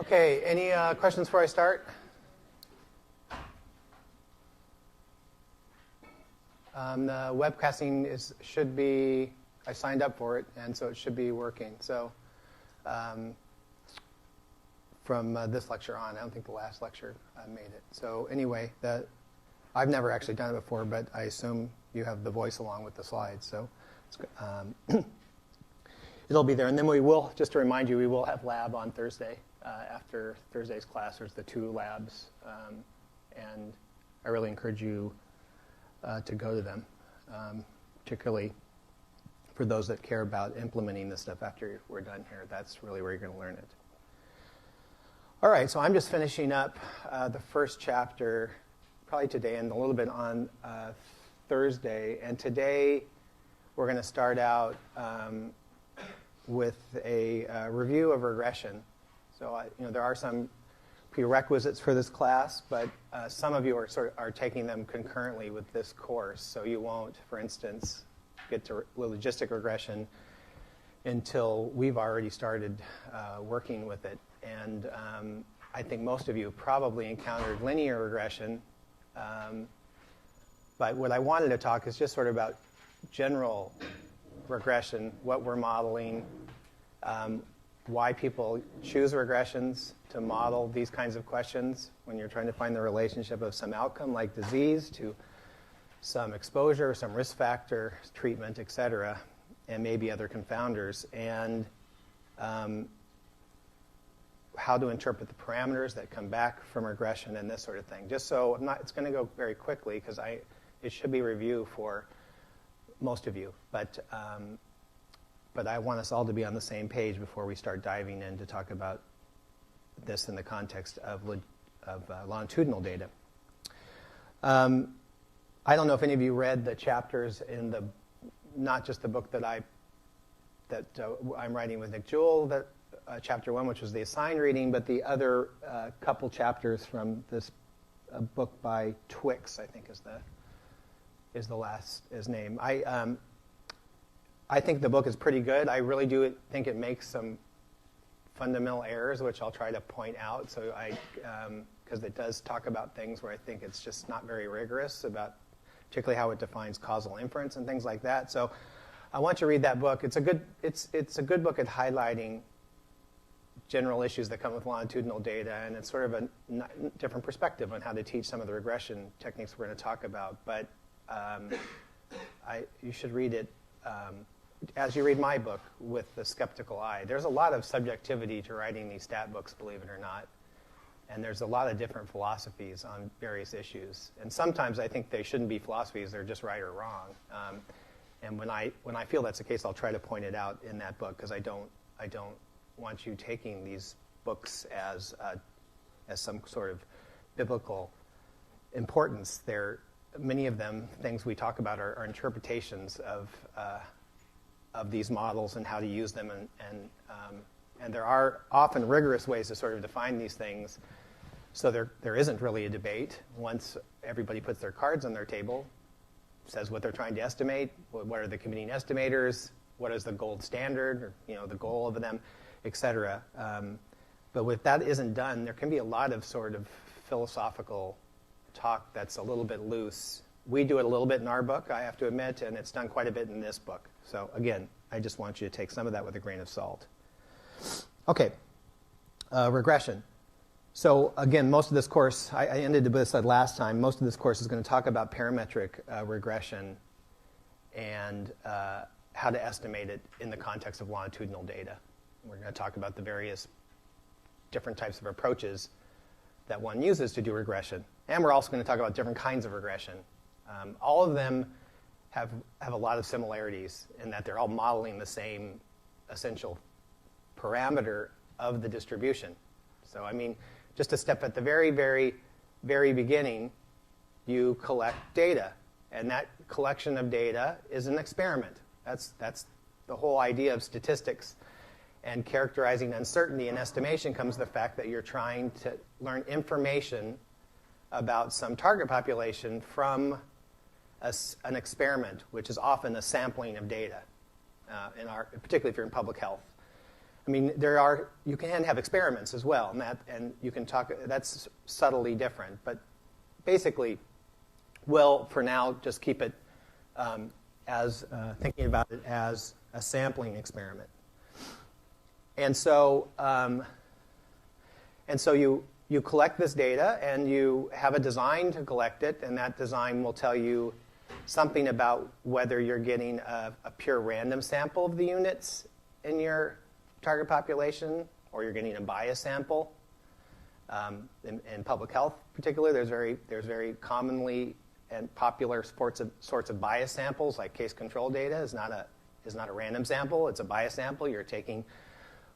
Okay, any questions before I start? The webcasting should be, I signed up for it, and so it should be working. So from this lecture on, I don't think the last lecture made it. So anyway, I've never actually done it before, but I assume you have the voice along with the slides. So it'll be there. And then we will, just to remind you, we will have lab on Thursday. After Thursday's class, there's the 2 labs, and I really encourage you to go to them, particularly for those that care about implementing this stuff after we're done here. That's really where you're going to learn it. All right, so I'm just finishing up the first chapter, probably today and a little bit on Thursday. And today we're going to start out with a review of regression. So there are some prerequisites for this class, but some of you are taking them concurrently with this course. So you won't, for instance, get to logistic regression until we've already started working with it. And I think most of you have probably encountered linear regression. But what I wanted to talk is just sort of about general regression, what we're modeling, why people choose regressions to model these kinds of questions when you're trying to find the relationship of some outcome like disease to some exposure, some risk factor, treatment, et cetera, and maybe other confounders, and how to interpret the parameters that come back from regression and this sort of thing. Just so it's going to go very quickly because it should be review for most of you, but I want us all to be on the same page before we start diving in to talk about this in the context of longitudinal data. I don't know if any of you read the chapters in not just the book that I'm writing with Nick Jewell, chapter 1, which was the assigned reading, but the other couple chapters from this book by Twix, I think is the last name. I think the book is pretty good. I really do think it makes some fundamental errors, which I'll try to point out. So because it does talk about things where I think it's just not very rigorous about, particularly how it defines causal inference and things like that. So I want you to read that book. It's a good book at highlighting general issues that come with longitudinal data, and it's sort of a different perspective on how to teach some of the regression techniques we're going to talk about. But you should read it as you read my book with the skeptical eye. There's a lot of subjectivity to writing these stat books, believe it or not. And there's a lot of different philosophies on various issues. And sometimes I think they shouldn't be philosophies, they're just right or wrong. And when I feel that's the case, I'll try to point it out in that book, because I don't want you taking these books as some sort of biblical importance. Many of them, things we talk about, are interpretations of these models and how to use them, and there are often rigorous ways to sort of define these things. So there isn't really a debate once everybody puts their cards on their table, says what they're trying to estimate, what are the committing estimators, what is the gold standard, or the goal of them, et cetera. But if that isn't done, there can be a lot of sort of philosophical talk that's a little bit loose. We do it a little bit in our book, I have to admit, and it's done quite a bit in this book. So again, I just want you to take some of that with a grain of salt. Okay, regression. So again, most of this course, I ended with this last time, most of this course is going to talk about parametric regression and how to estimate it in the context of longitudinal data. We're going to talk about the various different types of approaches that one uses to do regression. And we're also going to talk about different kinds of regression. All of them have a lot of similarities in that they're all modeling the same essential parameter of the distribution. So, just a step at the very, very, very beginning, you collect data. And that collection of data is an experiment. That's the whole idea of statistics. And characterizing uncertainty in estimation comes the fact that you're trying to learn information about some target population from an experiment, which is often a sampling of data, particularly if you're in public health. I mean, you can have experiments as well, and you can talk, that's subtly different. But basically, we'll, for now, just keep it as thinking about it as a sampling experiment. And so you collect this data, and you have a design to collect it, and that design will tell you something about whether you're getting a pure random sample of the units in your target population, or you're getting a bias sample. In public health, particularly, there's very commonly and popular sorts of bias samples, like case control data is not a random sample; it's a bias sample. You're taking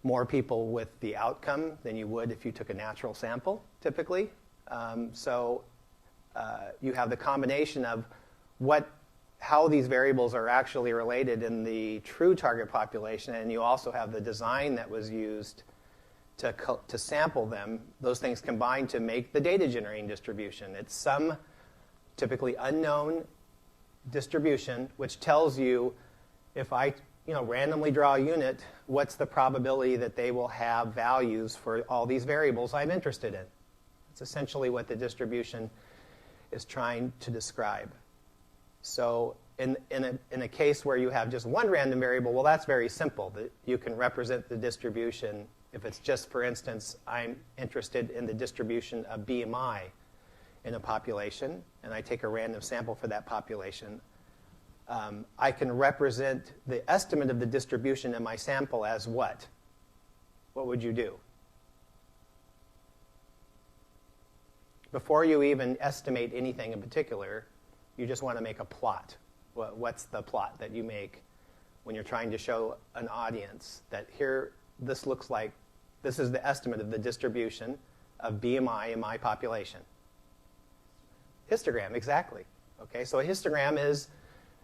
more people with the outcome than you would if you took a natural sample, typically. So you have the combination of how these variables are actually related in the true target population, and you also have the design that was used to sample them. Those things combine to make the data generating distribution. It's some typically unknown distribution which tells you, if I randomly draw a unit, what's the probability that they will have values for all these variables I'm interested in. It's essentially what the distribution is trying to describe. So in a case where you have just one random variable, well, that's very simple. You can represent the distribution. If it's just, for instance, I'm interested in the distribution of BMI in a population, and I take a random sample for that population, I can represent the estimate of the distribution in my sample as what? What would you do? Before you even estimate anything in particular, you just want to make a plot. What's the plot that you make when you're trying to show an audience that here, this looks like, this is the estimate of the distribution of BMI in my population? Histogram, exactly. Okay, so a histogram is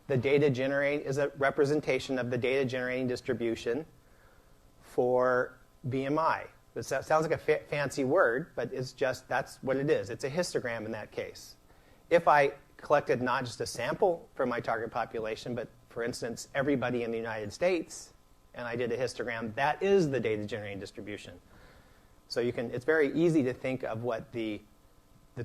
a representation of the data generating distribution for BMI. It sounds like a fancy word, but that's what it is. It's a histogram in that case. If I collected not just a sample from my target population, but, for instance, everybody in the United States, and I did a histogram, that is the data generating distribution. So it's very easy to think of what the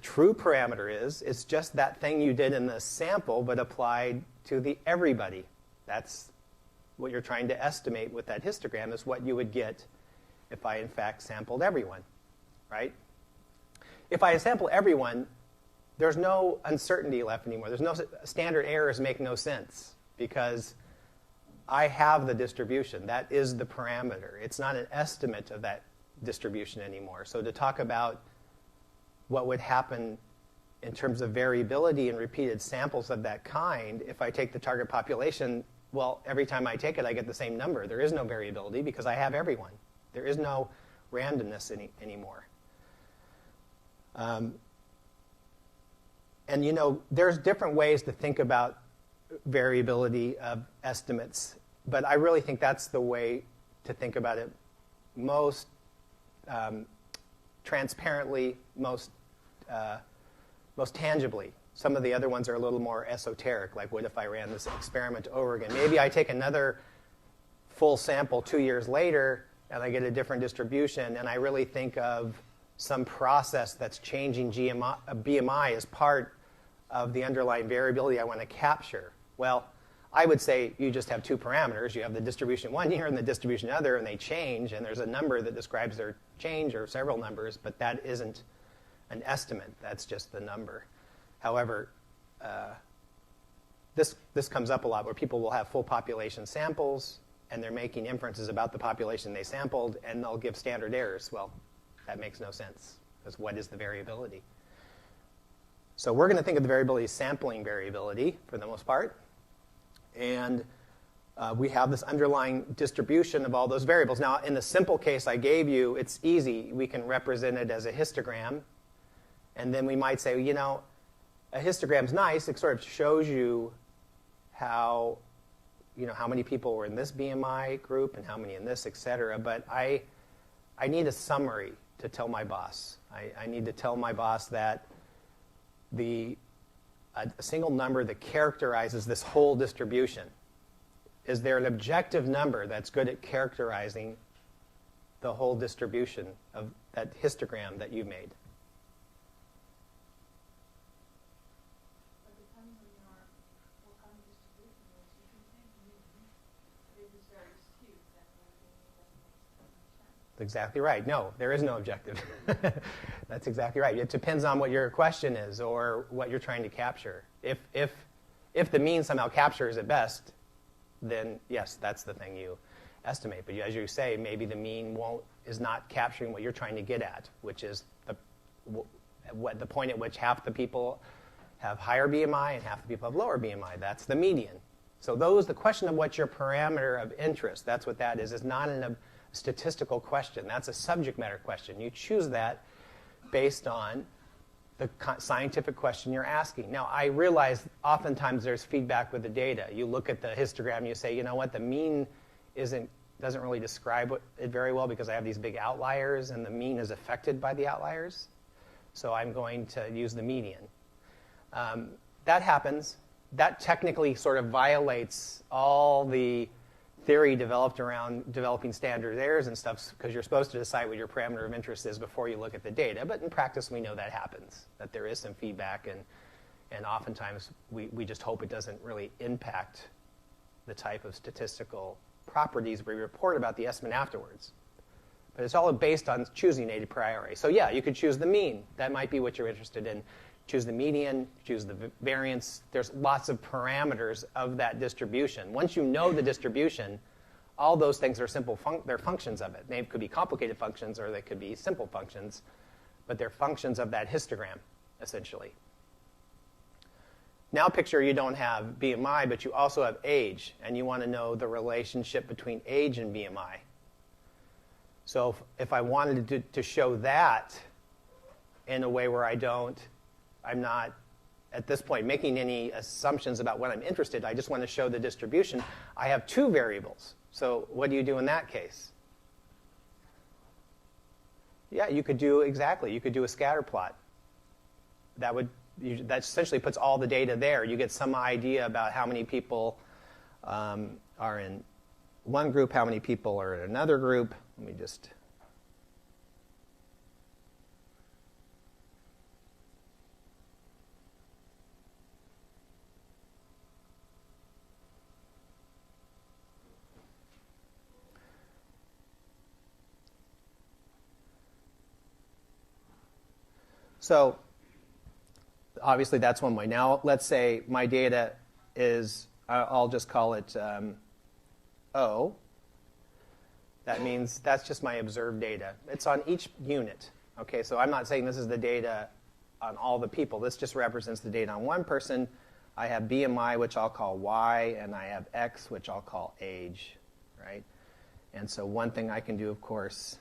true parameter is. It's just that thing you did in the sample, but applied to the everybody. That's what you're trying to estimate with that histogram, is what you would get if I, in fact, sampled everyone, right? If I sample everyone, there's no uncertainty left anymore. There's no standard errors make no sense, because I have the distribution. That is the parameter. It's not an estimate of that distribution anymore. So to talk about what would happen in terms of variability in repeated samples of that kind, if I take the target population, well, every time I take it, I get the same number. There is no variability because I have everyone. There is no randomness anymore. And there's different ways to think about variability of estimates, but I really think that's the way to think about it most transparently, most tangibly. Some of the other ones are a little more esoteric, like what if I ran this experiment over again? Maybe I take another full sample 2 years later, and I get a different distribution, and I really think of some process that's changing BMI as part of the underlying variability I want to capture. Well, I would say you just have two parameters. You have the distribution one year and the distribution other, and they change, and there's a number that describes their change, or several numbers, but that isn't an estimate. That's just the number. However, this comes up a lot, where people will have full population samples, and they're making inferences about the population they sampled, and they'll give standard errors. Well, that makes no sense, because what is the variability? So we're going to think of the variability as sampling variability for the most part. And we have this underlying distribution of all those variables. Now, in the simple case I gave you, it's easy. We can represent it as a histogram. And then we might say, a histogram's nice. It sort of shows you how many people were in this BMI group and how many in this, et cetera. But I need a summary to tell my boss. I need to tell my boss that a single number that characterizes this whole distribution. Is there an objective number that's good at characterizing the whole distribution of that histogram that you made? That's exactly right. No, there is no objective. That's exactly right. It depends on what your question is or what you're trying to capture. If the mean somehow captures it best, then yes, that's the thing you estimate. But as you say, maybe the mean is not capturing what you're trying to get at, which is the point at which half the people have higher BMI and half the people have lower BMI. That's the median. So the question of what's your parameter of interest, that's what that is not a statistical question. That's a subject matter question. You choose that based on the scientific question you're asking. Now, I realize oftentimes there's feedback with the data. You look at the histogram, you say, you know what, the mean doesn't really describe it very well because I have these big outliers, and the mean is affected by the outliers. So I'm going to use the median. That happens. That technically sort of violates all the theory developed around developing standard errors and stuff, because you're supposed to decide what your parameter of interest is before you look at the data. But in practice, we know that happens, that there is some feedback, and oftentimes we just hope it doesn't really impact the type of statistical properties we report about the estimate afterwards. But it's all based on choosing a priori. So yeah, you could choose the mean. That might be what you're interested in. Choose the median, choose the variance. There's lots of parameters of that distribution. Once you know the distribution, all those things are simple. They're functions of it. They could be complicated functions or they could be simple functions, but they're functions of that histogram, essentially. Now picture you don't have BMI, but you also have age, and you want to know the relationship between age and BMI. So if I wanted to show that in a way where I'm not, at this point, making any assumptions about what I'm interested in. I just want to show the distribution. I have two variables. So what do you do in that case? Yeah, you could do a scatter plot. That essentially puts all the data there. You get some idea about how many people are in one group, how many people are in another group. Let me just... So obviously that's one way. Now let's say my data is, I'll just call it O. That means that's just my observed data. It's on each unit. Okay, so I'm not saying this is the data on all the people. This just represents the data on one person. I have BMI, which I'll call Y, and I have X, which I'll call age, right? And so one thing I can do, of course,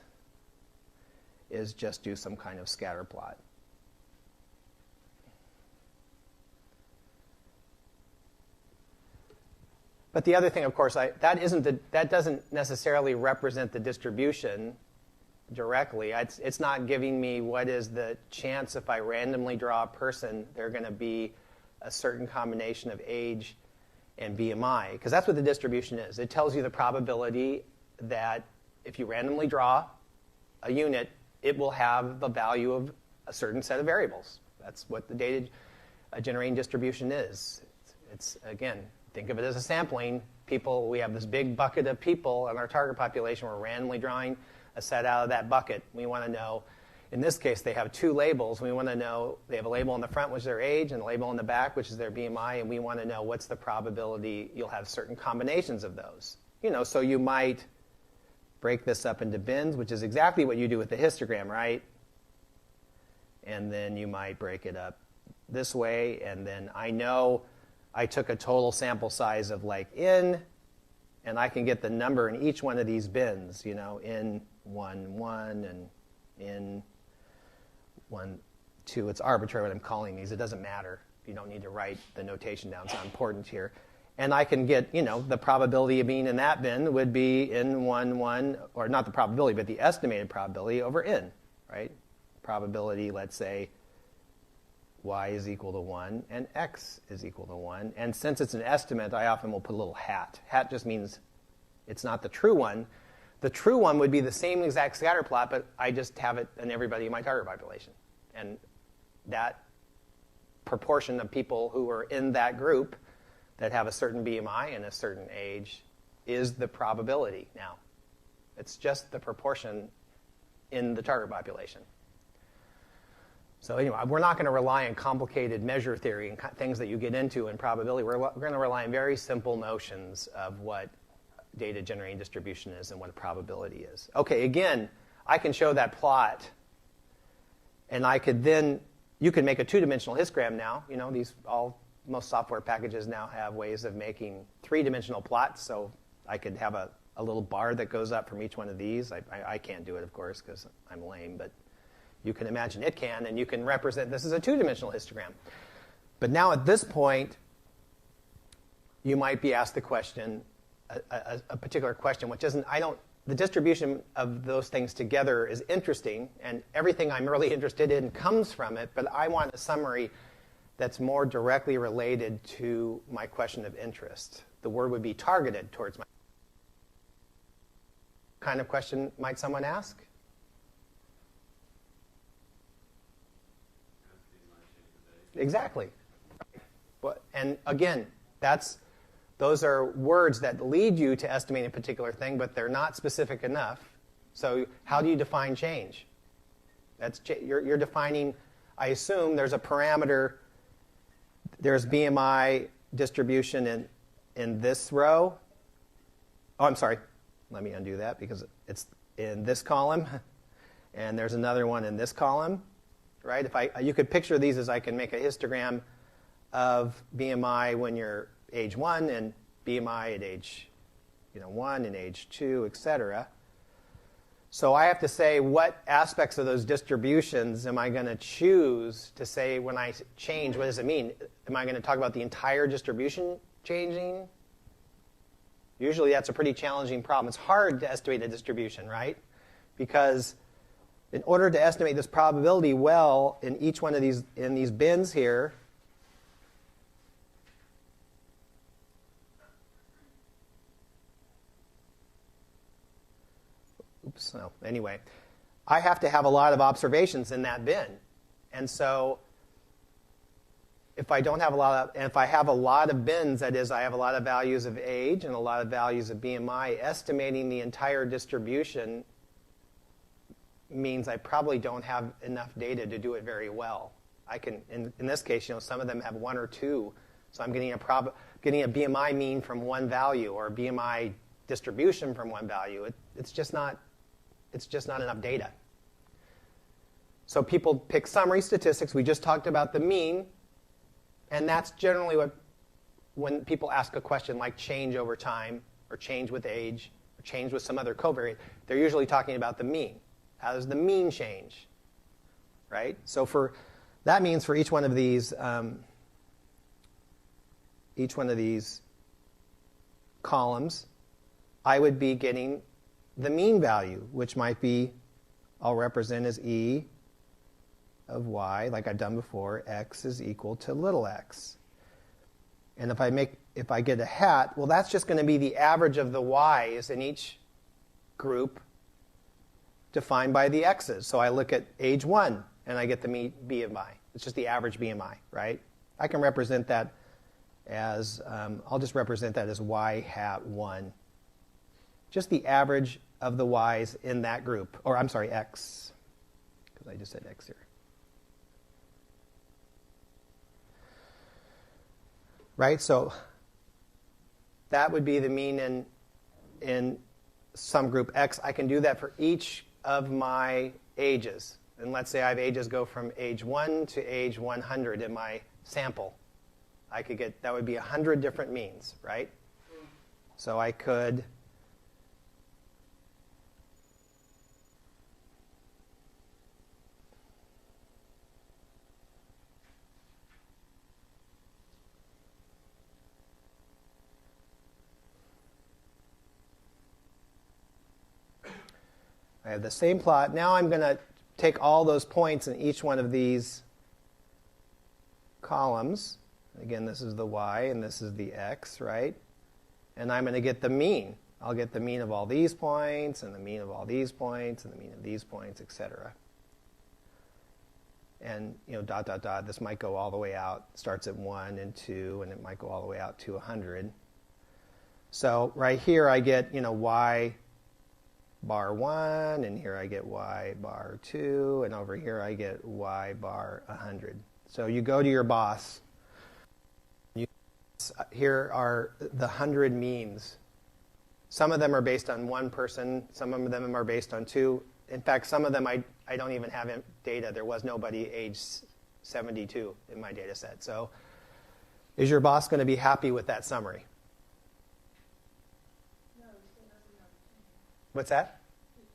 is just do some kind of scatter plot. But the other thing, of course, that doesn't necessarily represent the distribution directly. It's not giving me what is the chance if I randomly draw a person, they're going to be a certain combination of age and BMI, because that's what the distribution is. It tells you the probability that if you randomly draw a unit, it will have the value of a certain set of variables. That's what the data generating distribution is. It's again, think of it as a sampling. We have this big bucket of people in our target population. We're randomly drawing a set out of that bucket. We want to know, in this case, they have two labels. We want to know, they have a label in the front, which is their age, and a label in the back, which is their BMI, and we want to know what's the probability you'll have certain combinations of those. So you might break this up into bins, which is exactly what you do with the histogram, right? And then you might break it up this way, and then I know I took a total sample size of like N, and I can get the number in each one of these bins, N1, 1, and N1, 2. It's arbitrary what I'm calling these. It doesn't matter. You don't need to write the notation down. It's not important here. And I can get, the probability of being in that bin would be N1, 1, or not the probability, but the estimated probability over N, right? Probability, let's say, Y is equal to 1, and X is equal to 1. And since it's an estimate, I often will put a little hat. Hat just means it's not the true one, The true one would be the same exact scatter plot, but I just have it in everybody in my target population. And that proportion of people who are in that group that have a certain BMI and a certain age is the probability now. It's just the proportion in the target population. So anyway, we're not going to rely on complicated measure theory and things that you get into in probability. We're going to rely on very simple notions of what data generating distribution is and what a probability is. Okay, again, I can show that plot, and I could then, you can make a two-dimensional histogram now. You know, most software packages now have ways of making three-dimensional plots, so I could have a little bar that goes up from each one of these. I can't do it, of course, because I'm lame, but you can imagine it can, and you can represent, this is a two-dimensional histogram. But now at this point, you might be asked the question, a particular question, which isn't, the distribution of those things together is interesting, and everything I'm really interested in comes from it, but I want a summary that's more directly related to my question of interest. The word would be targeted towards my. What kind of question might someone ask? Exactly. And again, those are words that lead you to estimate a particular thing, but they're not specific enough. So how do you define change? You're defining, I assume there's a parameter, there's BMI distribution in this row. Oh, I'm sorry. Let me undo that because it's in this column, and there's another one in this column. Right? You could picture these as I can make a histogram of BMI when you're age 1 and BMI at age 1 and age 2, etc. So I have to say what aspects of those distributions am I going to choose to say when I change, what does it mean? Am I going to talk about the entire distribution changing? Usually that's a pretty challenging problem. It's hard to estimate a distribution, right? Because in order to estimate this probability well in each one of these bins here, anyway, I have to have a lot of observations in that bin. And so if I don't have if I have a lot of bins, that is, I have a lot of values of age and a lot of values of BMI, estimating the entire distribution means I probably don't have enough data to do it very well. I can, in this case, some of them have 1 or 2, so I'm getting a BMI mean from one value or a BMI distribution from one value. It's just not enough data. So people pick summary statistics. We just talked about the mean, and that's generally when people ask a question like change over time or change with age or change with some other covariate, they're usually talking about the mean. How does the mean change, right? So that means for each one of these columns, I would be getting the mean value, which might be, I'll represent as E of Y, like I've done before. X is equal to little x. And if I get a hat, well, that's just going to be the average of the Y's in each group defined by the x's. So I look at age 1, and I get the BMI. It's just the average BMI, right? I can represent that as, I'll just represent that as Y hat 1. Just the average of the Y's in that group. Or, I'm sorry, X, because I just said X here. Right? So that would be the mean in some group X. I can do that for each of my ages. And let's say I have ages go from age 1 to age 100 in my sample. I could get, that would be 100 different means, right? So I could I have the same plot. Now I'm going to take all those points in each one of these columns. Again, this is the Y and this is the X, right? And I'm going to get the mean. I'll get the mean of all these points, and the mean of all these points, and the mean of these points, etc. And, dot, dot, dot, this might go all the way out, starts at 1 and 2, and it might go all the way out to 100. So right here I get, y bar 1, and here I get y bar 2, and over here I get y bar 100. So you go to your boss. Here are the 100 means. Some of them are based on one person. Some of them are based on two. In fact, some of them I don't even have data. There was nobody age 72 in my data set. So is your boss going to be happy with that summary? No, he still doesn't know the change. What's that?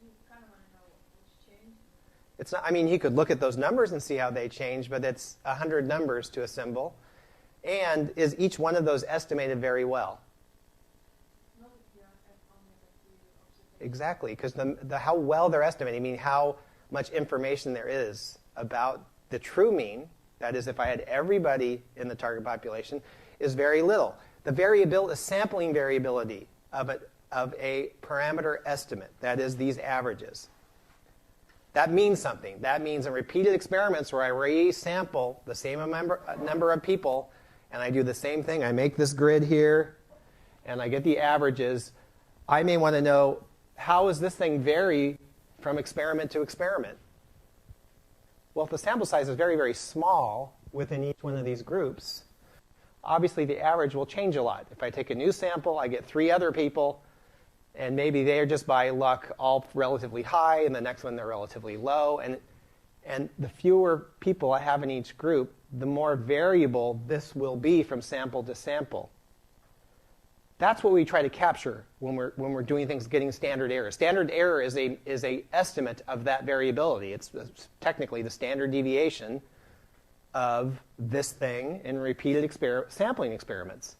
You kind of want to know what's changed. It's not. I mean, he could look at those numbers and see how they change, but it's 100 numbers to assemble. And is each one of those estimated very well? No, you have only the few observations. Exactly, because how well they're estimating, I mean how much information there is about the true mean, that is if I had everybody in the target population, is very little. The variability, the sampling variability of a parameter estimate, that is these averages, that means something. That means in repeated experiments where I resample the same number of people, and I do the same thing, I make this grid here, and I get the averages, I may want to know, how does this thing vary from experiment to experiment? Well, if the sample size is very, very small within each one of these groups, obviously the average will change a lot. If I take a new sample, I get 3 other people, and maybe they're just by luck all relatively high, and the next one they're relatively low. And the fewer people I have in each group, the more variable this will be from sample to sample. That's what we try to capture when we're doing things getting standard error. Standard error is a estimate of that variability. It's technically the standard deviation of this thing in repeated sampling experiments.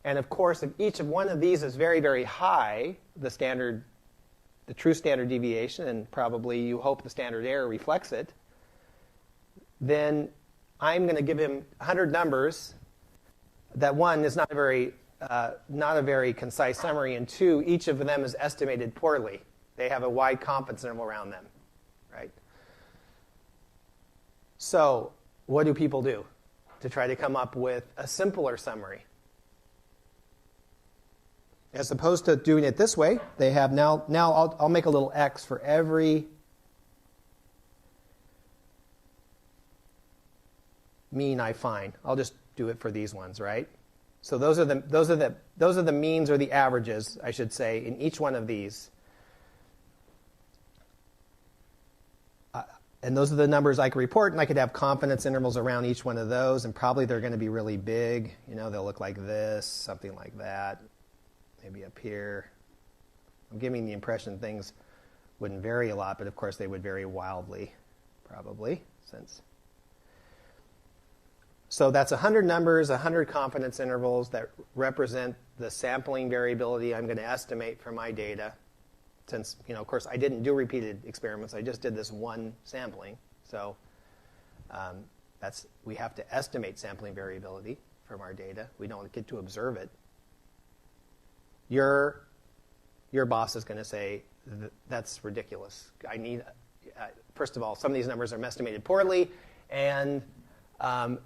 And of course, if each of one of these is very, very high, the true standard deviation, and probably you hope the standard error reflects it, then I'm going to give him 100 numbers. That one is not a very concise summary, and 2, each of them is estimated poorly. They have a wide confidence interval around them, right? So what do people do to try to come up with a simpler summary? As opposed to doing it this way, they have now I'll make a little X for every mean I find. I'll just do it for these ones, right? So those are the means or the averages, I should say, in each one of these. And those are the numbers I can report, and I could have confidence intervals around each one of those, and probably they're going to be really big. They'll look like this, something like that. Maybe up here. I'm giving the impression things wouldn't vary a lot, but of course they would vary wildly, probably, since. So that's 100 numbers, 100 confidence intervals that represent the sampling variability I'm going to estimate from my data. Since, of course, I didn't do repeated experiments. I just did this one sampling. So we have to estimate sampling variability from our data. We don't get to observe it. Your boss is going to say, that's ridiculous. First of all, some of these numbers are estimated poorly, and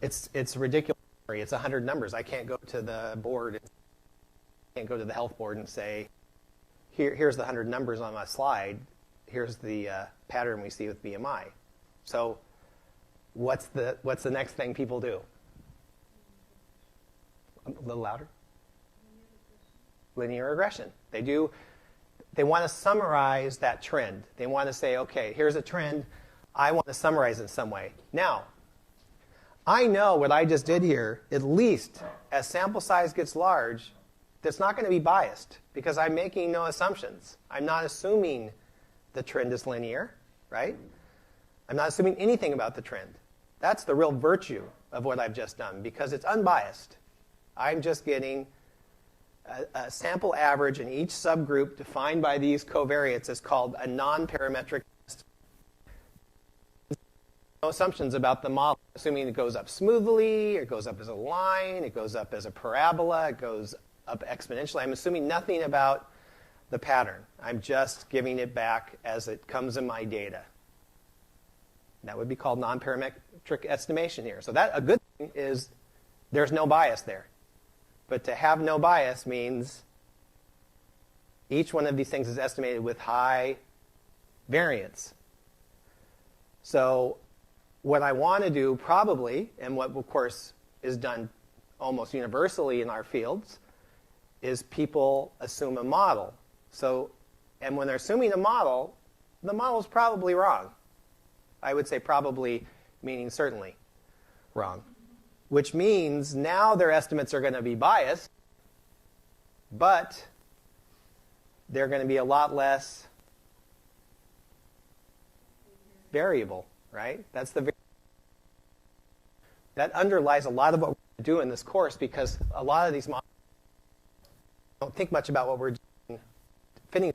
it's ridiculous. It's 100 numbers. I can't go to the board, can't go to the health board and say, here's the 100 numbers on my slide. Here's the pattern we see with BMI. So what's the next thing people do? A little louder. Linear regression. They want to summarize that trend. They want to say, okay, here's a trend. I want to summarize it in some way. Now, I know what I just did here, at least as sample size gets large, that's not going to be biased because I'm making no assumptions. I'm not assuming the trend is linear, right? I'm not assuming anything about the trend. That's the real virtue of what I've just done because it's unbiased. I'm just getting a sample average in each subgroup defined by these covariates is called a non-parametric estimate. No assumptions about the model, assuming it goes up smoothly, it goes up as a line, it goes up as a parabola, it goes up exponentially. I'm assuming nothing about the pattern. I'm just giving it back as it comes in my data. That would be called non-parametric estimation here. So that a good thing is there's no bias there. But to have no bias means each one of these things is estimated with high variance. So what I want to do probably, and what of course is done almost universally in our fields, is people assume a model. So, and when they're assuming a model, the model is probably wrong. I would say probably meaning certainly wrong. Which means now their estimates are going to be biased, but they're going to be a lot less variable, right? That underlies a lot of what we're doing in this course, because a lot of these models don't think much about what we're doing. Fitting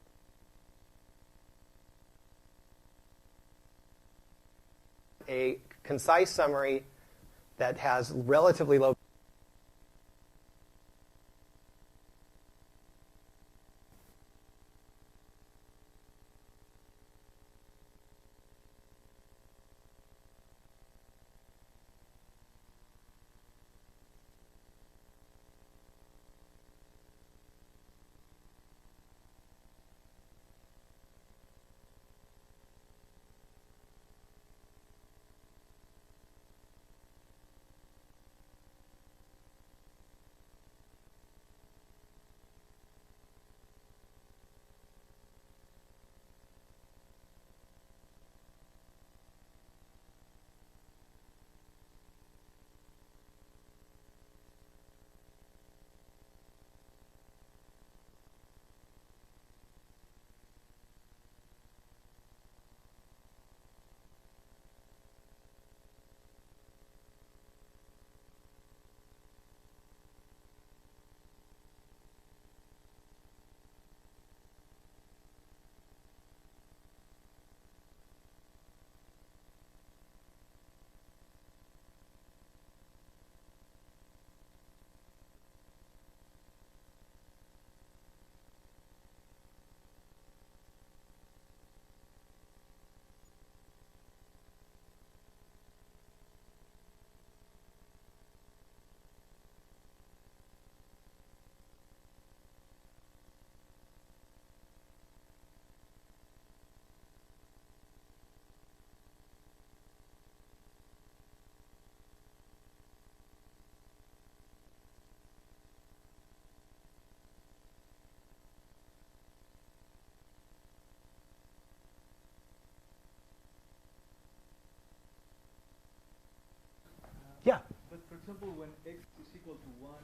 a concise summary that has relatively low. Yeah. But for example, when x is equal to 1,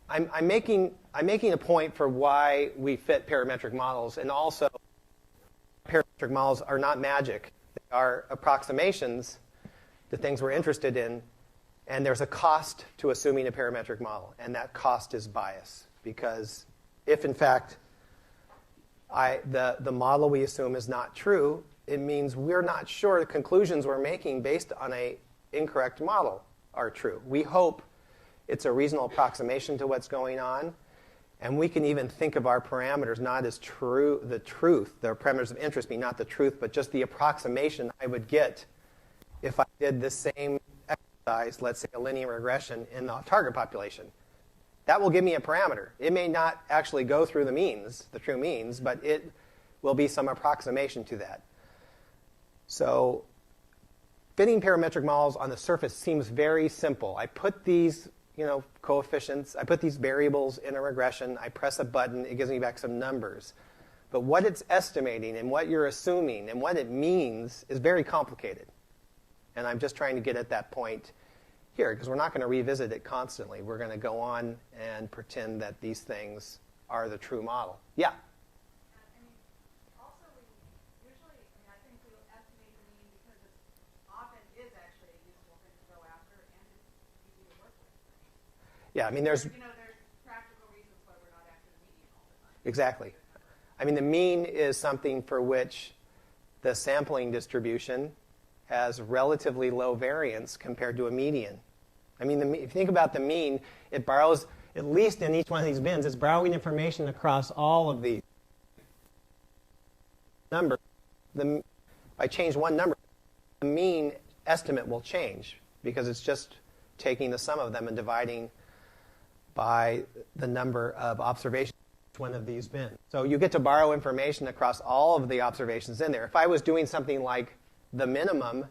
I'm making a point for why we fit parametric models, and also parametric models are not magic. They are approximations to things we're interested in, and there's a cost to assuming a parametric model, and that cost is bias. Because if, in fact, the model we assume is not true, it means we're not sure the conclusions we're making based on an incorrect model are true. We hope it's a reasonable approximation to what's going on, and we can even think of our parameters not as true, the parameters of interest being not the truth, but just the approximation I would get if I did the same exercise, let's say a linear regression in the target population. That will give me a parameter. It may not actually go through the means, the true means, but it will be some approximation to that. So fitting parametric models on the surface seems very simple. I put these coefficients, I put these variables in a regression, I press a button, it gives me back some numbers. But what it's estimating and what you're assuming and what it means is very complicated. And I'm just trying to get at that point here, because we're not going to revisit it constantly. We're going to go on and pretend that these things are the true model. Yeah? Also, we usually, I think we estimate the mean because it often is actually a useful thing to go after and it's easy to work with. Yeah, there's... there's practical reasons why we're not after the median all the time. Exactly. The mean is something for which the sampling distribution has relatively low variance compared to a median. If you think about the mean, it borrows, at least in each one of these bins, it's borrowing information across all of these numbers. If I change one number, the mean estimate will change because it's just taking the sum of them and dividing by the number of observations in each one of these bins. So you get to borrow information across all of the observations in there. If I was doing something like the minimum,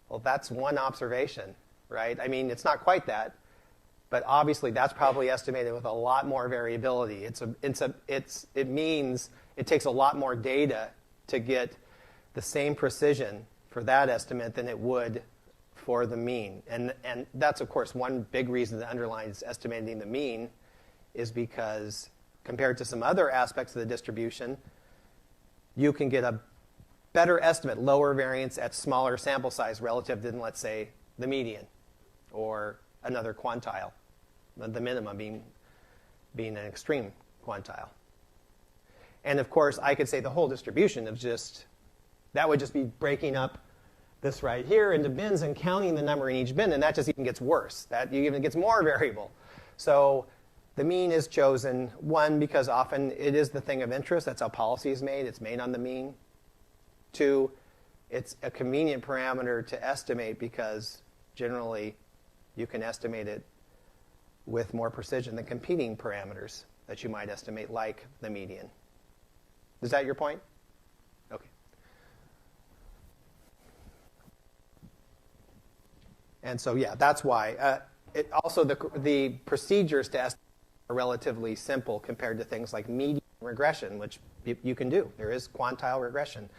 well, that's one observation, right? It's not quite that, but obviously that's probably estimated with a lot more variability. It means it takes a lot more data to get the same precision for that estimate than it would for the mean. And that's, of course, one big reason that underlines estimating the mean is because compared to some other aspects of the distribution, you can get a better estimate, lower variance at smaller sample size relative than, let's say, the median or another quantile, the minimum being an extreme quantile. And, of course, I could say the whole distribution that would just be breaking up this right here into bins and counting the number in each bin, and that just even gets worse. That even gets more variable. So the mean is chosen, one, because often it is the thing of interest. That's how policy is made. It's made on the mean. Two, it's a convenient parameter to estimate because generally you can estimate it with more precision than competing parameters that you might estimate, like the median. Is that your point? Okay. And so, yeah, that's why. Also, the procedures to estimate are relatively simple compared to things like median regression, which you can do. There is quantile regression.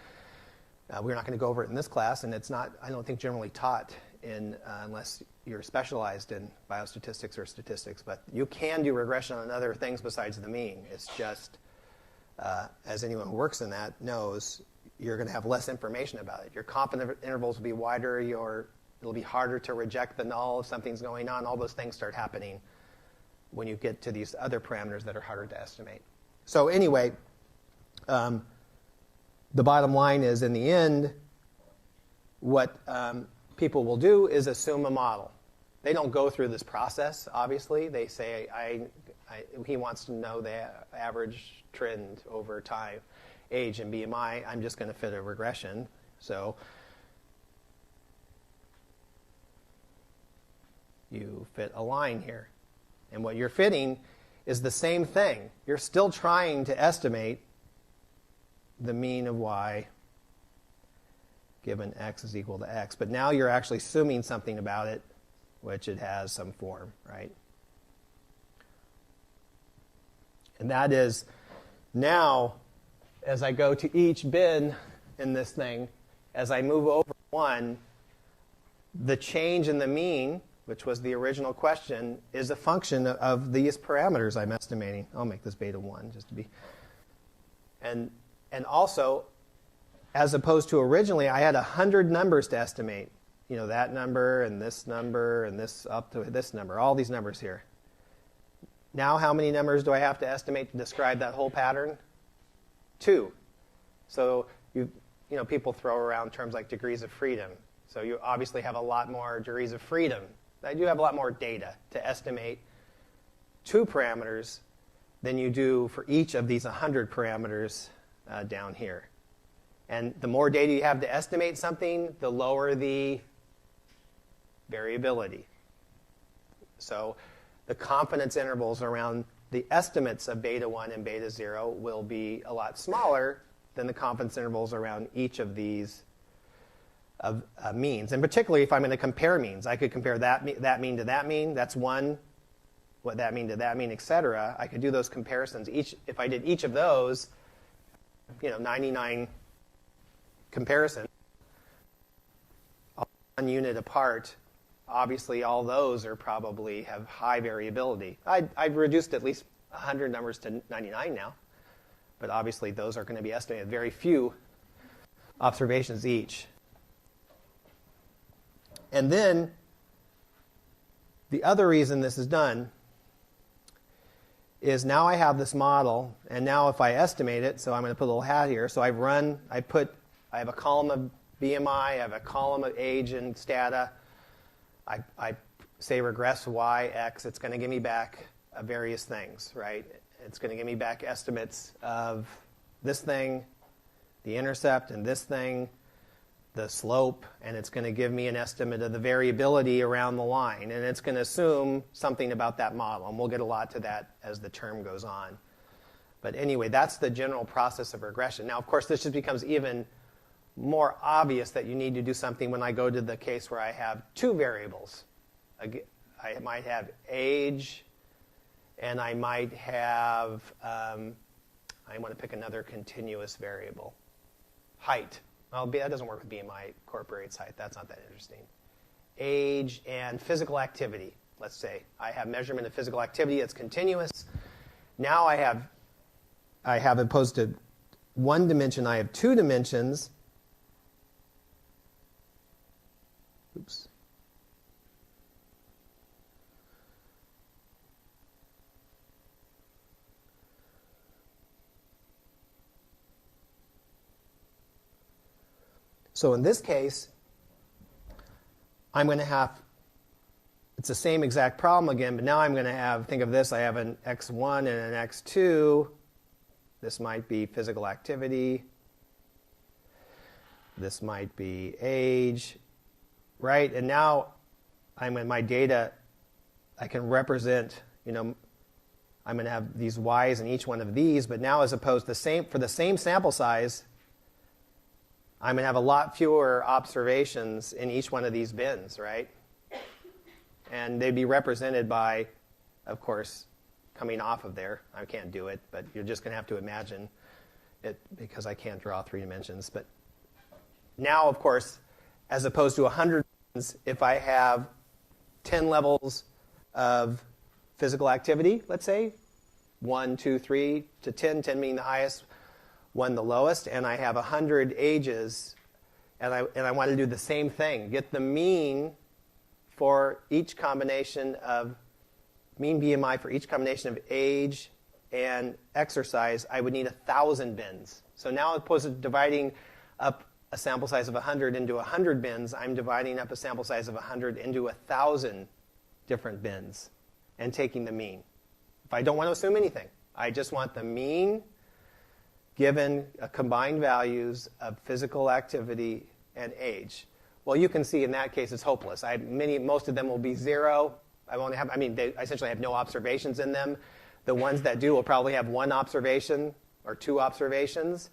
We're not going to go over it in this class, and it's not, I don't think, generally taught unless you're specialized in biostatistics or statistics. But you can do regression on other things besides the mean. It's just, as anyone who works in that knows, you're going to have less information about it. Your confidence intervals will be wider. It'll be harder to reject the null if something's going on. All those things start happening when you get to these other parameters that are harder to estimate. So anyway, the bottom line is, in the end, what people will do is assume a model. They don't go through this process, obviously. They say, he wants to know the average trend over time, age and BMI. I'm just going to fit a regression. So you fit a line here. And what you're fitting is the same thing. You're still trying to estimate the mean of y given x is equal to x. But now you're actually assuming something about it, which it has some form, right? And that is, now, as I go to each bin in this thing, as I move over one, the change in the mean, which was the original question, is a function of these parameters I'm estimating. I'll make this beta 1 just to be. And also, as opposed to originally, I had 100 numbers to estimate. That number and this up to this number, all these numbers here. Now how many numbers do I have to estimate to describe that whole pattern? 2. So people throw around terms like degrees of freedom. So you obviously have a lot more degrees of freedom. I do have a lot more data to estimate 2 parameters than you do for each of these 100 parameters down here. And the more data you have to estimate something, the lower the variability. So the confidence intervals around the estimates of beta 1 and beta 0 will be a lot smaller than the confidence intervals around each of these means. And particularly if I'm going to compare means. I could compare that mean to that mean. That's one. What that mean to that mean, etc. I could do those comparisons. If I did each of those, 99 comparison, all 1 unit apart, obviously all those are probably have high variability. I've reduced at least 100 numbers to 99 now, but obviously those are going to be estimated. Very few observations each. And then the other reason this is done is now I have this model, and now if I estimate it, so I'm going to put a little hat here. So I have a column of BMI, I have a column of age and stata. I say regress Y, X. It's going to give me back various things, right? It's going to give me back estimates of this thing, the intercept, and this thing, the slope, and it's going to give me an estimate of the variability around the line. And it's going to assume something about that model. And we'll get a lot to that as the term goes on. But anyway, that's the general process of regression. Now, of course, this just becomes even more obvious that you need to do something when I go to the case where I have 2 variables. I might have age, and I might have, I want to pick another continuous variable, height. Well, that doesn't work with BMI, incorporates height. That's not that interesting. Age and physical activity, let's say. I have measurement of physical activity. It's continuous. Now I have opposed to 1 dimension, I have 2 dimensions. Oops. So in this case, I'm going to have, it's the same exact problem again, but now I'm going to have, think of this, I have an x1 and an x2. This might be physical activity. This might be age, right? And now I'm in my data, I can represent, I'm going to have these y's in each one of these, but now as opposed to for the same sample size, I'm going to have a lot fewer observations in each one of these bins, right? And they'd be represented by, of course, coming off of there. I can't do it, but you're just going to have to imagine it because I can't draw 3 dimensions. But now, of course, as opposed to 100 bins, if I have 10 levels of physical activity, let's say, 1, 2, 3 to 10, 10 being the highest, 1 the lowest, and I have 100 ages, and I want to do the same thing, get the mean for each combination of mean BMI for each combination of age and exercise, I would need 1,000 bins. So now, as opposed to dividing up a sample size of 100 into 100 bins, I'm dividing up a sample size of 100 into 1,000 different bins and taking the mean. If I don't want to assume anything, I just want the mean given combined values of physical activity and age. Well, you can see in that case it's hopeless. Most of them will be 0. They essentially have no observations in them. The ones that do will probably have 1 observation or 2 observations.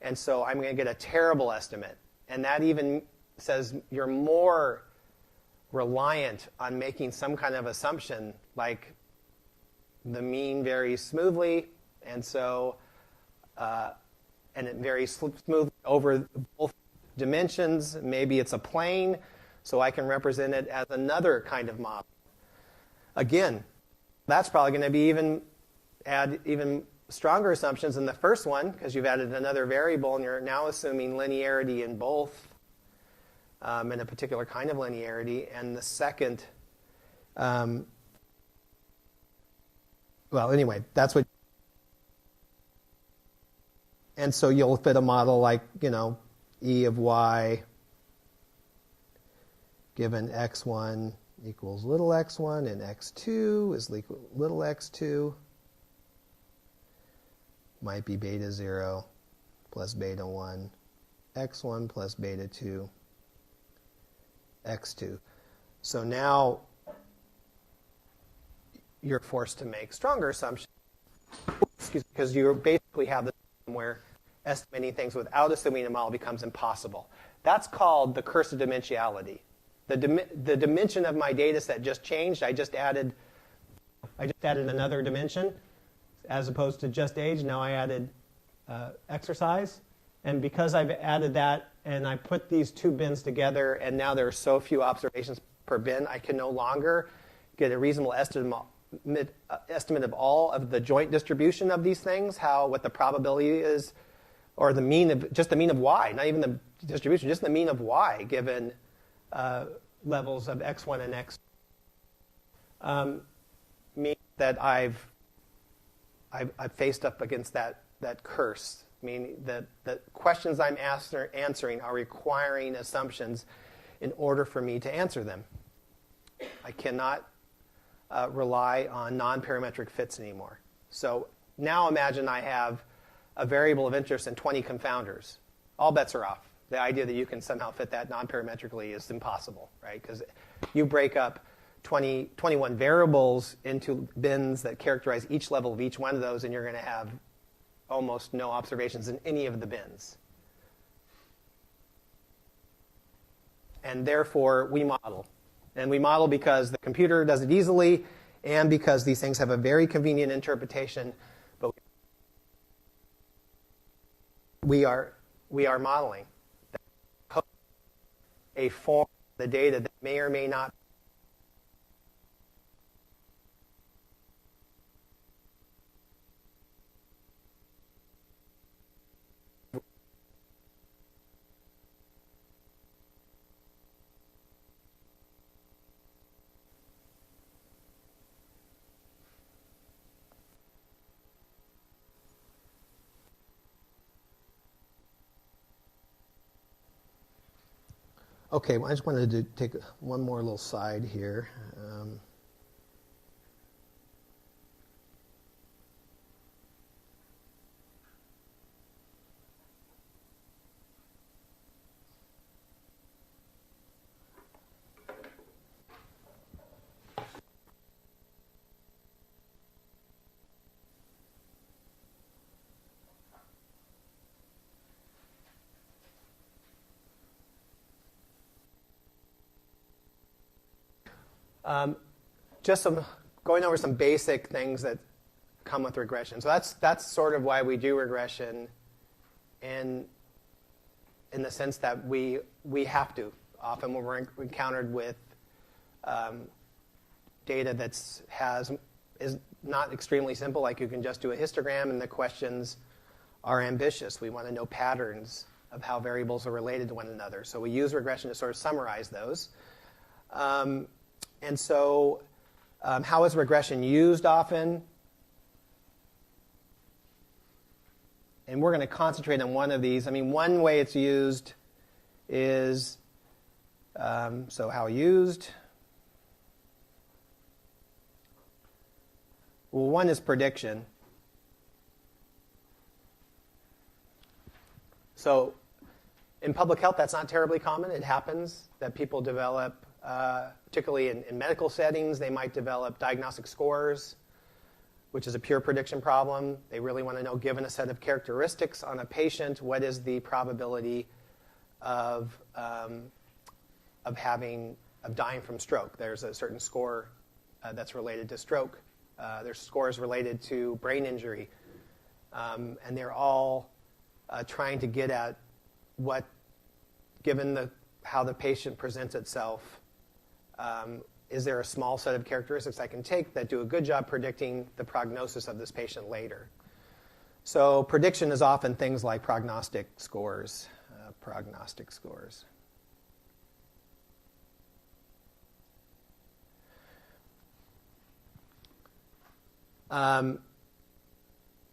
And so I'm going to get a terrible estimate. And that even says you're more reliant on making some kind of assumption, like the mean varies smoothly, and so and it varies smoothly over both dimensions. Maybe it's a plane, so I can represent it as another kind of model. Again, that's probably going to be add even stronger assumptions than the first one, because you've added another variable, and you're now assuming linearity in both, in a particular kind of linearity. And the second, well, anyway, that's what. And so you'll fit a model like, E of y given x1 equals little x1 and x2 is little x2 might be beta 0 plus beta 1, x1 plus beta 2, x2. So now you're forced to make stronger assumptions, because you basically have the system where estimating things without assuming a model becomes impossible. That's called the curse of dimensionality. The dimension of my data set just changed. I just added another dimension as opposed to just age. Now I added exercise. And because I've added that and I put these two bins together and now there are so few observations per bin, I can no longer get a reasonable estimate of all of the joint distribution of these things, what the probability is, or the mean of, just the mean of y, not even the distribution, just the mean of y given levels of x1 and x2. Means that I've faced up against that curse, meaning that the questions I'm answering are requiring assumptions in order for me to answer them. I cannot rely on non-parametric fits anymore. So now imagine I have a variable of interest and 20 confounders. All bets are off. The idea that you can somehow fit that non-parametrically is impossible, right? Because you break up 21 variables into bins that characterize each level of each one of those, and you're going to have almost no observations in any of the bins. And therefore, we model. And we model because the computer does it easily and because these things have a very convenient interpretation. But we are modeling a form of the data that may or may not. Okay, well, I just wanted to take one more little side here. Just going over some basic things that come with regression. So that's sort of why we do regression, in the sense that we have to. Often when we're encountered with data is not extremely simple, like you can just do a histogram and the questions are ambitious. We want to know patterns of how variables are related to one another. So we use regression to sort of summarize those. And so how is regression used often? And we're going to concentrate on one of these. I mean, one way it's used is, so how used? Well, one is prediction. So in public health, that's not terribly common. It happens that people develop, particularly in medical settings, they might develop diagnostic scores, which is a pure prediction problem. They really want to know, given a set of characteristics on a patient, what is the probability of dying from stroke. There's a certain score that's related to stroke. There's scores related to brain injury. And they're all trying to get at what, given how the patient presents itself, is there a small set of characteristics I can take that do a good job predicting the prognosis of this patient later? So prediction is often things like prognostic scores.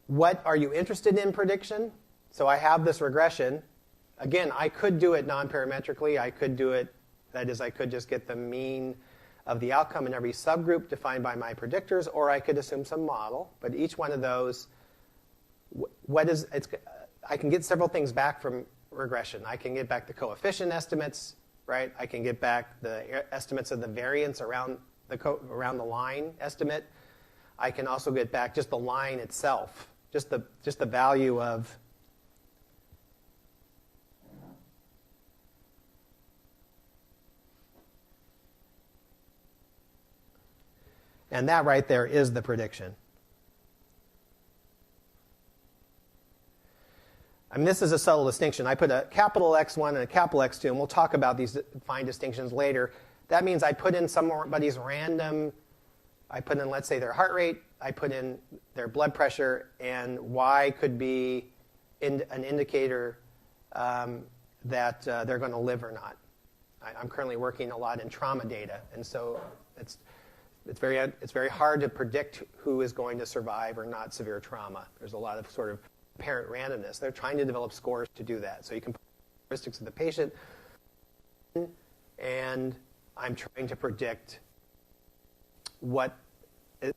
What are you interested in prediction? So I have this regression. Again, I could do it non-parametrically. I could do it, that is, I could just get the mean of the outcome in every subgroup defined by my predictors, or I could assume some model. But each one of those, I can get several things back from regression. I can get back the coefficient estimates, right? I can get back the estimates of the variance around the line estimate. I can also get back just the line itself, just the value of. And that right there is the prediction. I mean, this is a subtle distinction. I put a capital X1 and a capital X2, and we'll talk about these fine distinctions later. That means I put in somebody's random, I put in, let's say, their heart rate, I put in their blood pressure, and Y could be an indicator that they're going to live or not. I'm currently working a lot in trauma data, and so it's very hard to predict who is going to survive or not severe trauma. There's a lot of sort of apparent randomness. They're trying to develop scores to do that. So you can put characteristics of the patient, and I'm trying to predict what it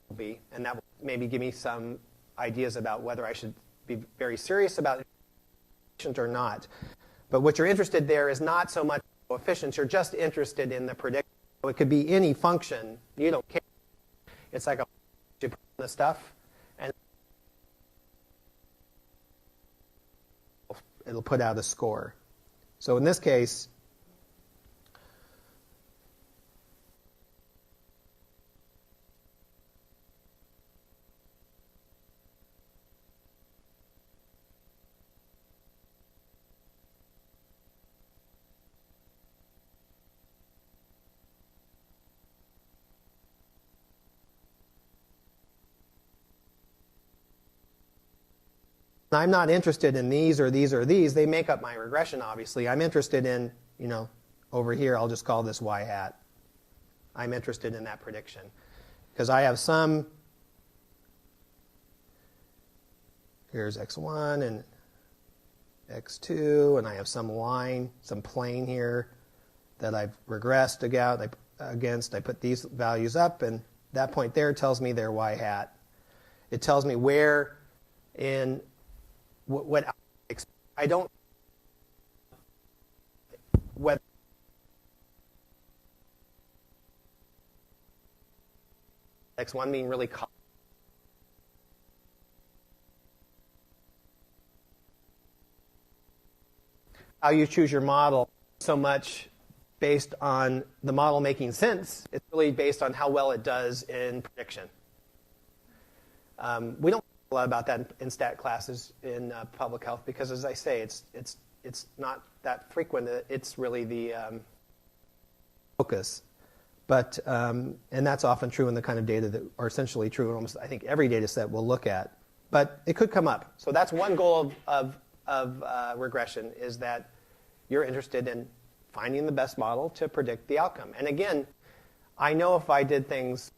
will be, and that will maybe give me some ideas about whether I should be very serious about it or not. But what you're interested there is not so much coefficients. You're just interested in the prediction. So it could be any function. You don't care. It's like you put in the stuff, and it'll put out a score. So in this case, I'm not interested in these or these or these. They make up my regression, obviously. I'm interested in, over here, I'll just call this y hat. I'm interested in that prediction. Because I have some, here's x1 and x2, and I have some line, some plane here that I've regressed against. I put these values up, and that point there tells me their y hat. It tells me where in what I don't, whether x1 being really how you choose your model so much based on the model making sense. It's really based on how well it does in prediction. We don't a lot about that in stat classes in public health because, as I say, it's not that frequent. It's really the focus, but and that's often true in the kind of data that are essentially true in almost I think every data set we'll look at. But it could come up. So that's one goal of regression is that you're interested in finding the best model to predict the outcome. And again, I know if I did things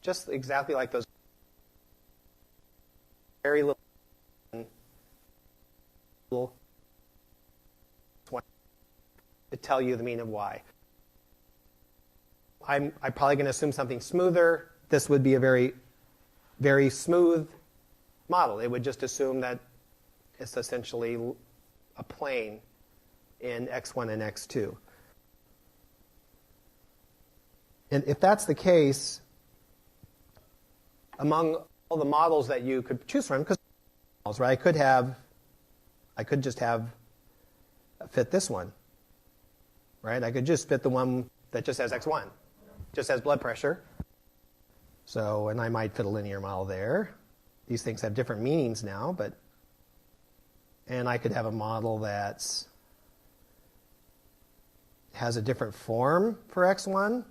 just exactly like those very little to tell you the mean of y. I'm probably going to assume something smoother. This would be a very, very smooth model. It would just assume that it's essentially a plane in x1 and x2. And if that's the case, among all the models that you could choose from, because right, I could just have fit this one, right? I could just fit the one that just has x1, just has blood pressure. So, and I might fit a linear model there. These things have different meanings now, and I could have a model that has a different form for x1.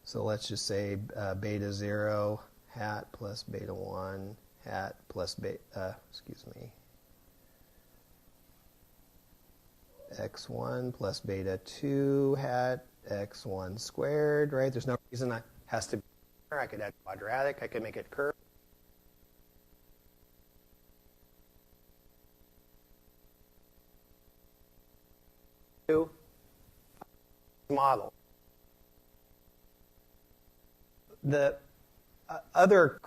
So let's just say beta 0 hat plus beta 1 hat plus x1 plus beta 2 hat x1 squared, right? There's no reason that has to be. I could add quadratic. I could make it curved. Model. The other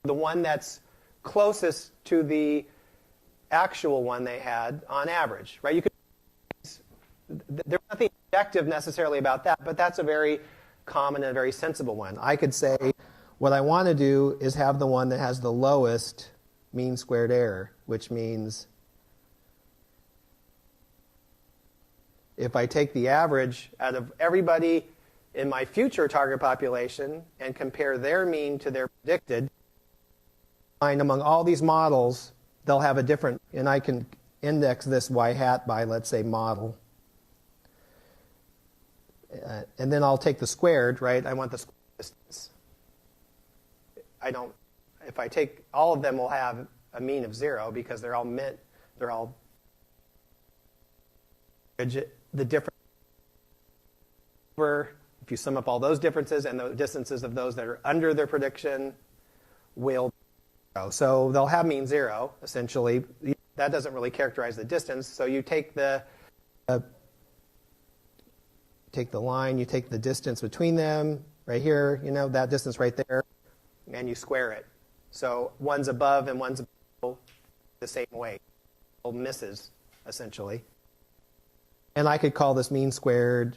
the one that's closest to the actual one they had on average, right? There's nothing objective necessarily about that, but that's a very common and very sensible one. I could say what I want to do is have the one that has the lowest mean squared error, which means if I take the average out of everybody in my future target population and compare their mean to their predicted, find among all these models, they'll have a different, and I can index this y hat by, let's say, model. And then I'll take the squared, right? I want the squared distance. If I take, all of them will have a mean of 0 because they're all the difference. If you sum up all those differences and the distances of those that are under their prediction will be 0. So they'll have mean 0, essentially. That doesn't really characterize the distance. So you take the line, you take the distance between them, right here, that distance right there, and you square it. So one's above and one's below the same way. Misses, essentially. And I could call this mean squared.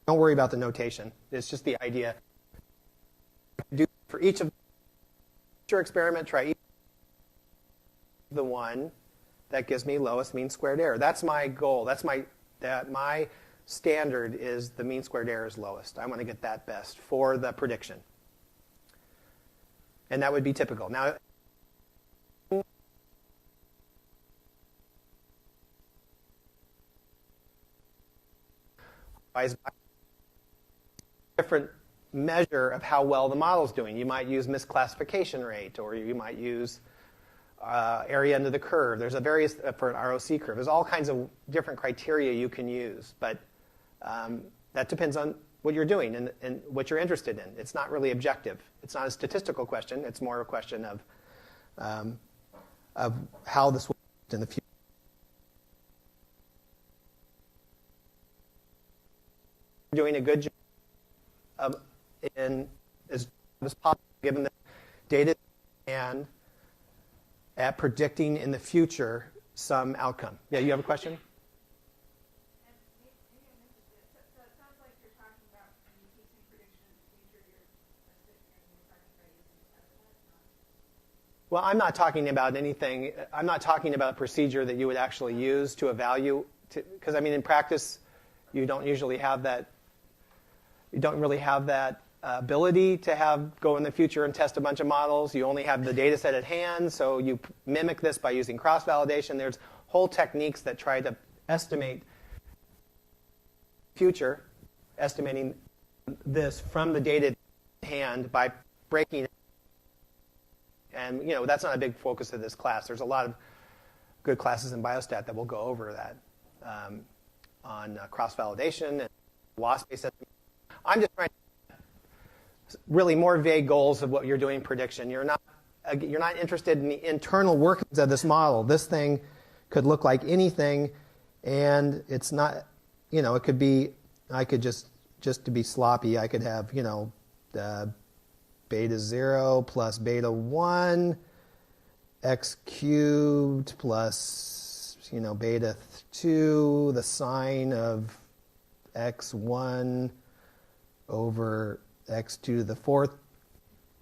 Don't worry about the notation. It's just the idea. Do for each of your experiment, try each the one that gives me lowest mean squared error. That's my goal. My standard is the mean squared error is lowest. I want to get that best for the prediction. And that would be typical. Now, different measure of how well the model's doing. You might use misclassification rate, or you might use area under the curve. There's for an ROC curve. There's all kinds of different criteria you can use, but that depends on what you're doing and what you're interested in. It's not really objective. It's not a statistical question. It's more a question of how this will work in the future. Doing a good job as possible, given the data and at predicting in the future some outcome. Yeah, you have a question? Well, I'm not talking about anything. I'm not talking about a procedure that you would actually use to evaluate, because in practice, you don't usually have that. You don't really have that ability to go in the future and test a bunch of models. You only have the data set at hand, so you mimic this by using cross-validation. There's whole techniques that try to estimate future, estimating this from the data at hand by breaking it. And that's not a big focus of this class. There's a lot of good classes in biostat that will go over that on cross-validation and loss-based estimation. I'm just trying to really more vague goals of what you're doing prediction. You're not interested in the internal workings of this model. This thing could look like anything, and it's not. It could be. I could just to be sloppy. I could have beta 0 plus beta 1 x cubed plus beta 2 the sine of x1 over x2 to the fourth.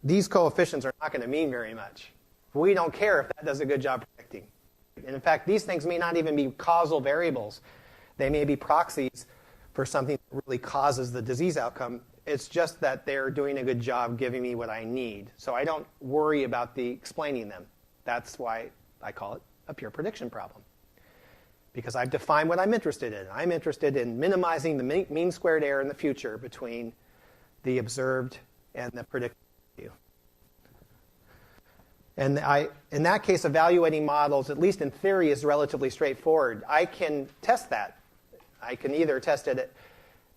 These coefficients are not going to mean very much. We don't care if that does a good job predicting. And in fact, these things may not even be causal variables. They may be proxies for something that really causes the disease outcome. It's just that they're doing a good job giving me what I need. So I don't worry about explaining them. That's why I call it a pure prediction problem. Because I've defined what I'm interested in. I'm interested in minimizing the mean squared error in the future between the observed and the predicted value. And in that case, evaluating models, at least in theory, is relatively straightforward. I can test that. I can either test it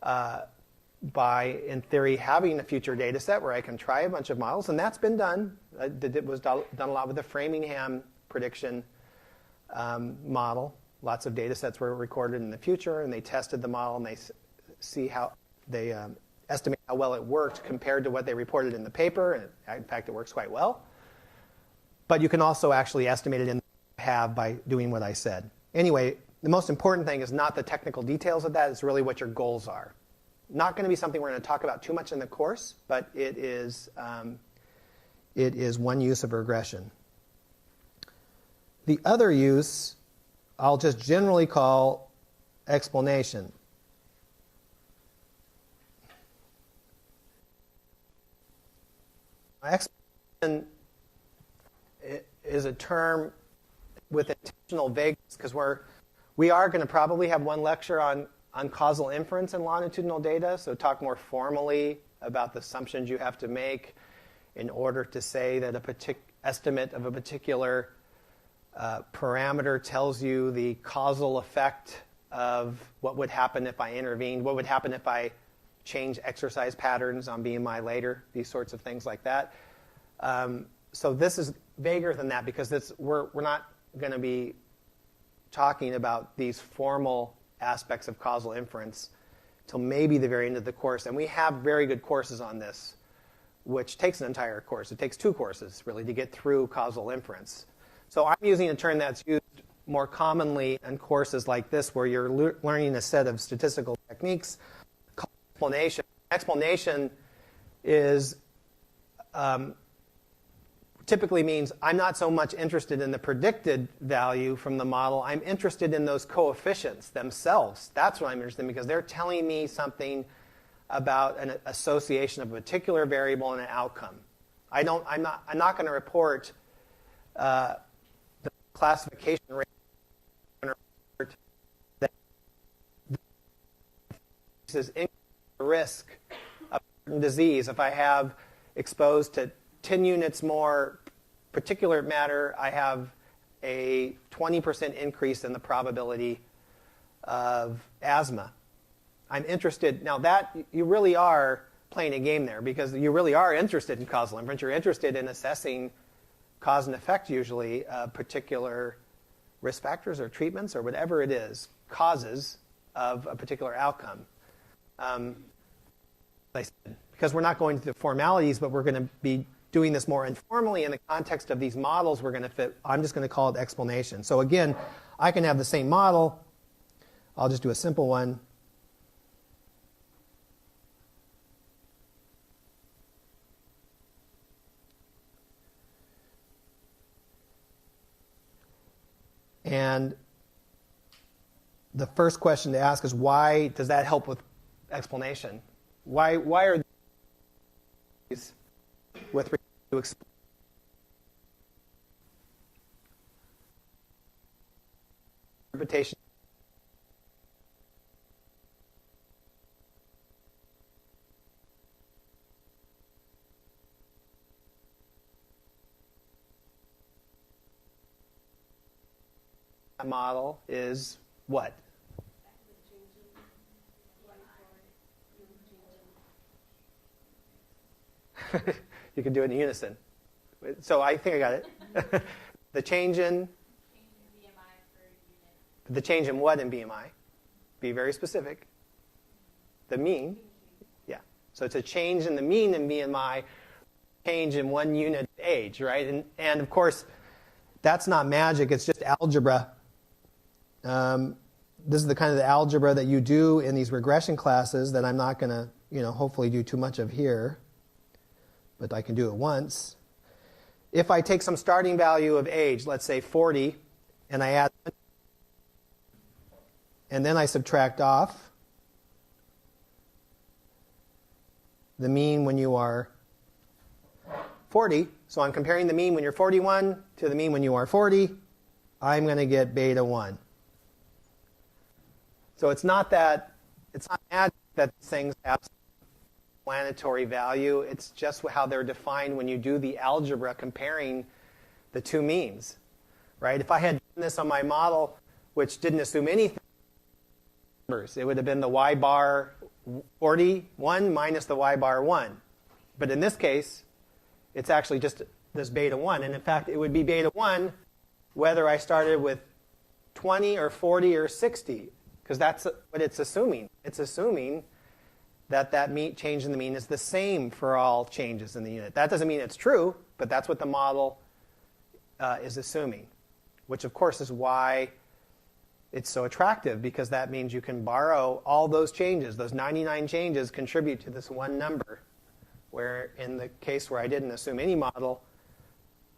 by, in theory, having a future data set where I can try a bunch of models, and that's been done. It was done a lot with the Framingham prediction model, lots of data sets were recorded in the future, and they tested the model, and they see how they estimate how well it worked compared to what they reported in the paper. And in fact, it works quite well. But you can also actually estimate it in the have by doing what I said. Anyway, the most important thing is not the technical details of that. It's really what your goals are. Not going to be something we're going to talk about too much in the course, but it is one use of regression. The other use I'll just generally call explanation. Explanation is a term with intentional vagueness because we are going to probably have one lecture on causal inference in longitudinal data, so talk more formally about the assumptions you have to make in order to say that a estimate of a particular parameter tells you the causal effect of what would happen if I intervened, what would happen if I change exercise patterns on BMI later, these sorts of things like that. So this is vaguer than that because we're not going to be talking about these formal aspects of causal inference till maybe the very end of the course. And we have very good courses on this, which takes an entire course. It takes 2 courses, really, to get through causal inference. So I'm using a term that's used more commonly in courses like this where you're learning a set of statistical techniques called explanation. Explanation is typically means I'm not so much interested in the predicted value from the model. I'm interested in those coefficients themselves. That's what I'm interested in because they're telling me something about an association of a particular variable and an outcome. I'm not going to report the classification rate. That is increase the risk of certain disease. If I have exposed to 10 units more particulate matter, I have a 20% increase in the probability of asthma. I'm interested. Now that you really are playing a game there because you really are interested in causal inference. You're interested in assessing cause and effect usually of particular risk factors or treatments or whatever it is, causes of a particular outcome. Because we're not going to the formalities, but we're going to be doing this more informally in the context of these models we're going to fit. I'm just going to call it explanation. So again, I can have the same model. I'll just do a simple one. And the first question to ask is, why does that help with explanation? Why are these with regard to explain? Interpretation. Model is what? You can do it in unison. So I think I got it. The change in BMI per unit. The change in what in BMI? Be very specific. The mean. Yeah. So it's a change in the mean in BMI, change in 1 unit of age, right? And of course, that's not magic. It's just algebra. This is the kind of the algebra that you do in these regression classes that I'm not going to, hopefully do too much of here. But I can do it once. If I take some starting value of age, let's say 40, and I add, and then I subtract off the mean when you are 40. So I'm comparing the mean when you're 41 to the mean when you are 40. I'm going to get beta 1. So it's not magic that things have explanatory value. It's just how they're defined when you do the algebra comparing the 2 means, right? If I had done this on my model, which didn't assume anything, it would have been the y bar 41 minus the y bar 1. But in this case, it's actually just this beta 1. And in fact, it would be beta 1 whether I started with 20 or 40 or 60, because that's what it's assuming. It's assuming that change in the mean is the same for all changes in the unit. That doesn't mean it's true, but that's what the model is assuming, which of course is why it's so attractive, because that means you can borrow all those changes. Those 99 changes contribute to this one number, where in the case where I didn't assume any model,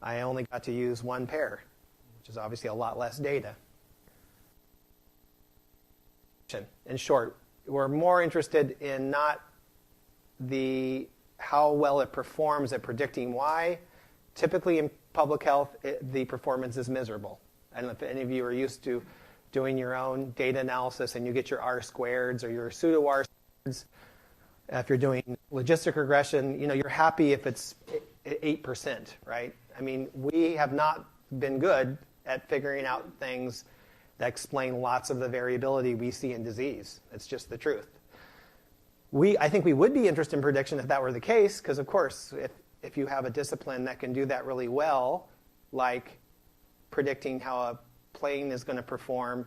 I only got to use one pair, which is obviously a lot less data. In short, we're more interested in not how well it performs at predicting Y. Typically in public health, the performance is miserable. I don't know if any of you are used to doing your own data analysis and you get your R-squareds or your pseudo R-squareds. If you're doing logistic regression, you're happy if it's 8%, right? I mean, we have not been good at figuring out things that explain lots of the variability we see in disease. It's just the truth. I think we would be interested in prediction if that were the case, because of course, if you have a discipline that can do that really well, like predicting how a plane is going to perform,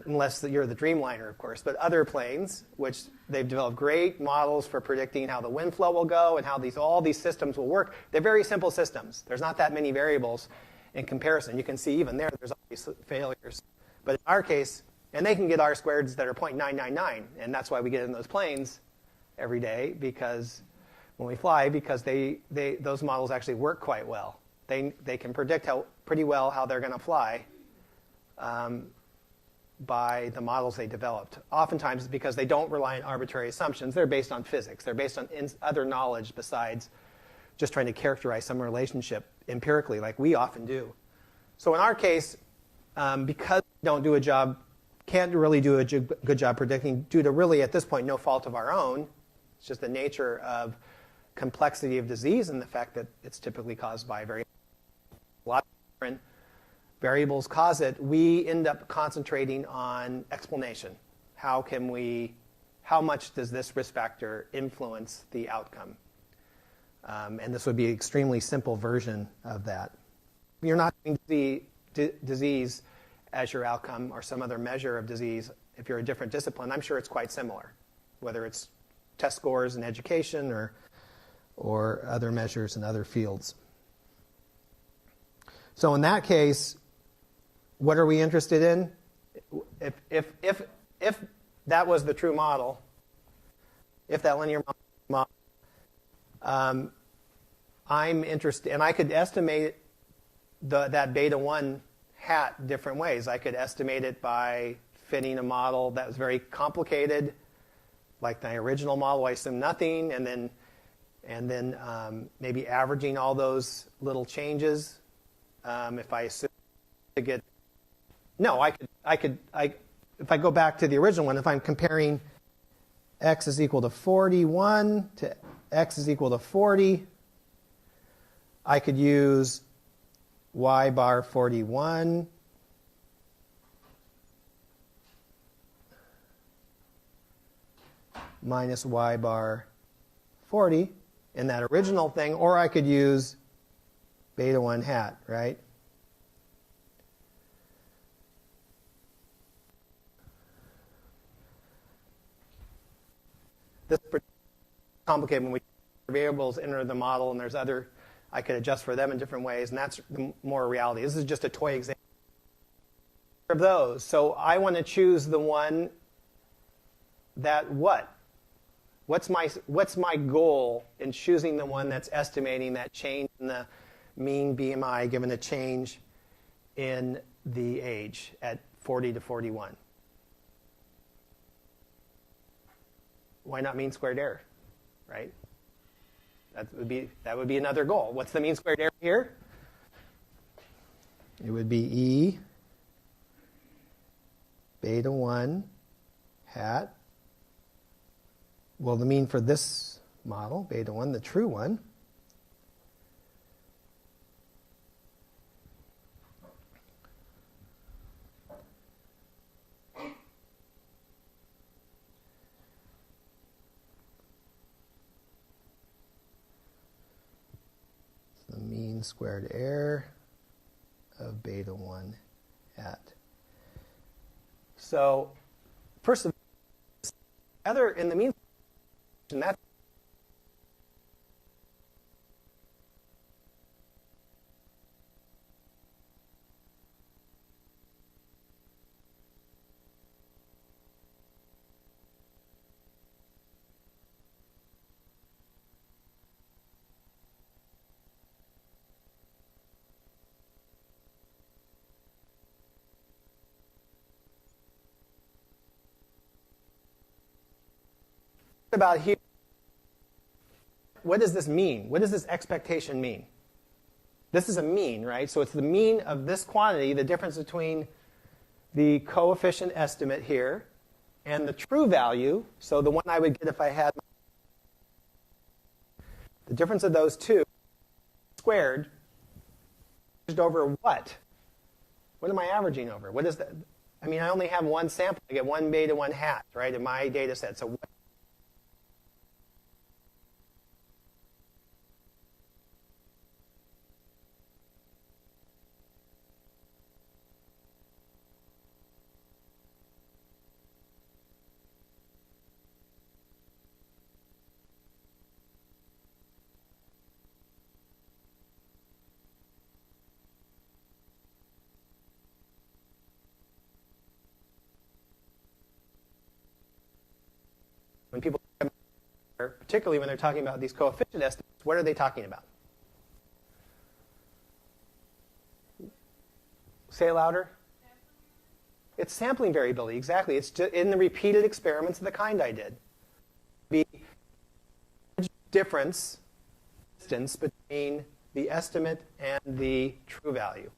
unless you're the Dreamliner, of course, but other planes, which they've developed great models for predicting how the wind flow will go and how all these systems will work. They're very simple systems. There's not that many variables in comparison. You can see even there's always failures. But in our case, and they can get R-squareds that are 0.999, and that's why we get in those planes every day, because when we fly, because those models actually work quite well. They can predict pretty well how they're going to fly by the models they developed. Oftentimes because they don't rely on arbitrary assumptions. They're based on physics. They're based on other knowledge besides just trying to characterize some relationship empirically like we often do. So in our case, because we can't really do a good job predicting due to really at this point no fault of our own, it's just the nature of complexity of disease and the fact that it's typically caused by a lot of different variables cause it, we end up concentrating on explanation. How much does this risk factor influence the outcome? And this would be an extremely simple version of that. You're not going to see disease as your outcome or some other measure of disease. If you're a different discipline, I'm sure it's quite similar, whether it's test scores in education or other measures in other fields. So in that case, what are we interested in? If that was the true model, if that linear model, I'm interested, and I could estimate that beta 1 hat different ways. I could estimate it by fitting a model that was very complicated, like my original model, I assume nothing, and then maybe averaging all those little changes. If I assume to get, no, if I go back to the original one, if I'm comparing x is equal to 41 to x is equal to 40, I could use y bar 41 minus y bar 40 in that original thing, or I could use beta 1 hat, right? This is complicated when we variables enter the model, and there's other, I could adjust for them in different ways, and that's more reality. This is just a toy example of those. So I want to choose the one that What's my goal in choosing the one that's estimating that change in the mean BMI given a change in the age at 40 to 41? Why not mean squared error, right? That would be another goal. What's the mean squared error here? It would be E beta 1 hat. Well, the mean for this model, beta 1, the true one, the mean squared error of beta 1 hat. So, first of all, in the mean, and that's about here. What does this mean? What does this expectation mean? This is a mean, right? So it's the mean of this quantity, the difference between the coefficient estimate here and the true value, so the one I would get if I had the difference of those two squared over what? What am I averaging over? What is that? I mean, I only have one sample. I get one beta, one hat, right, in my data set. So what when people, particularly when they're talking about these coefficient estimates, what are they talking about? Say it louder. It's sampling variability, exactly. It's in the repeated experiments of the kind I did. The difference, distance between the estimate and the true value.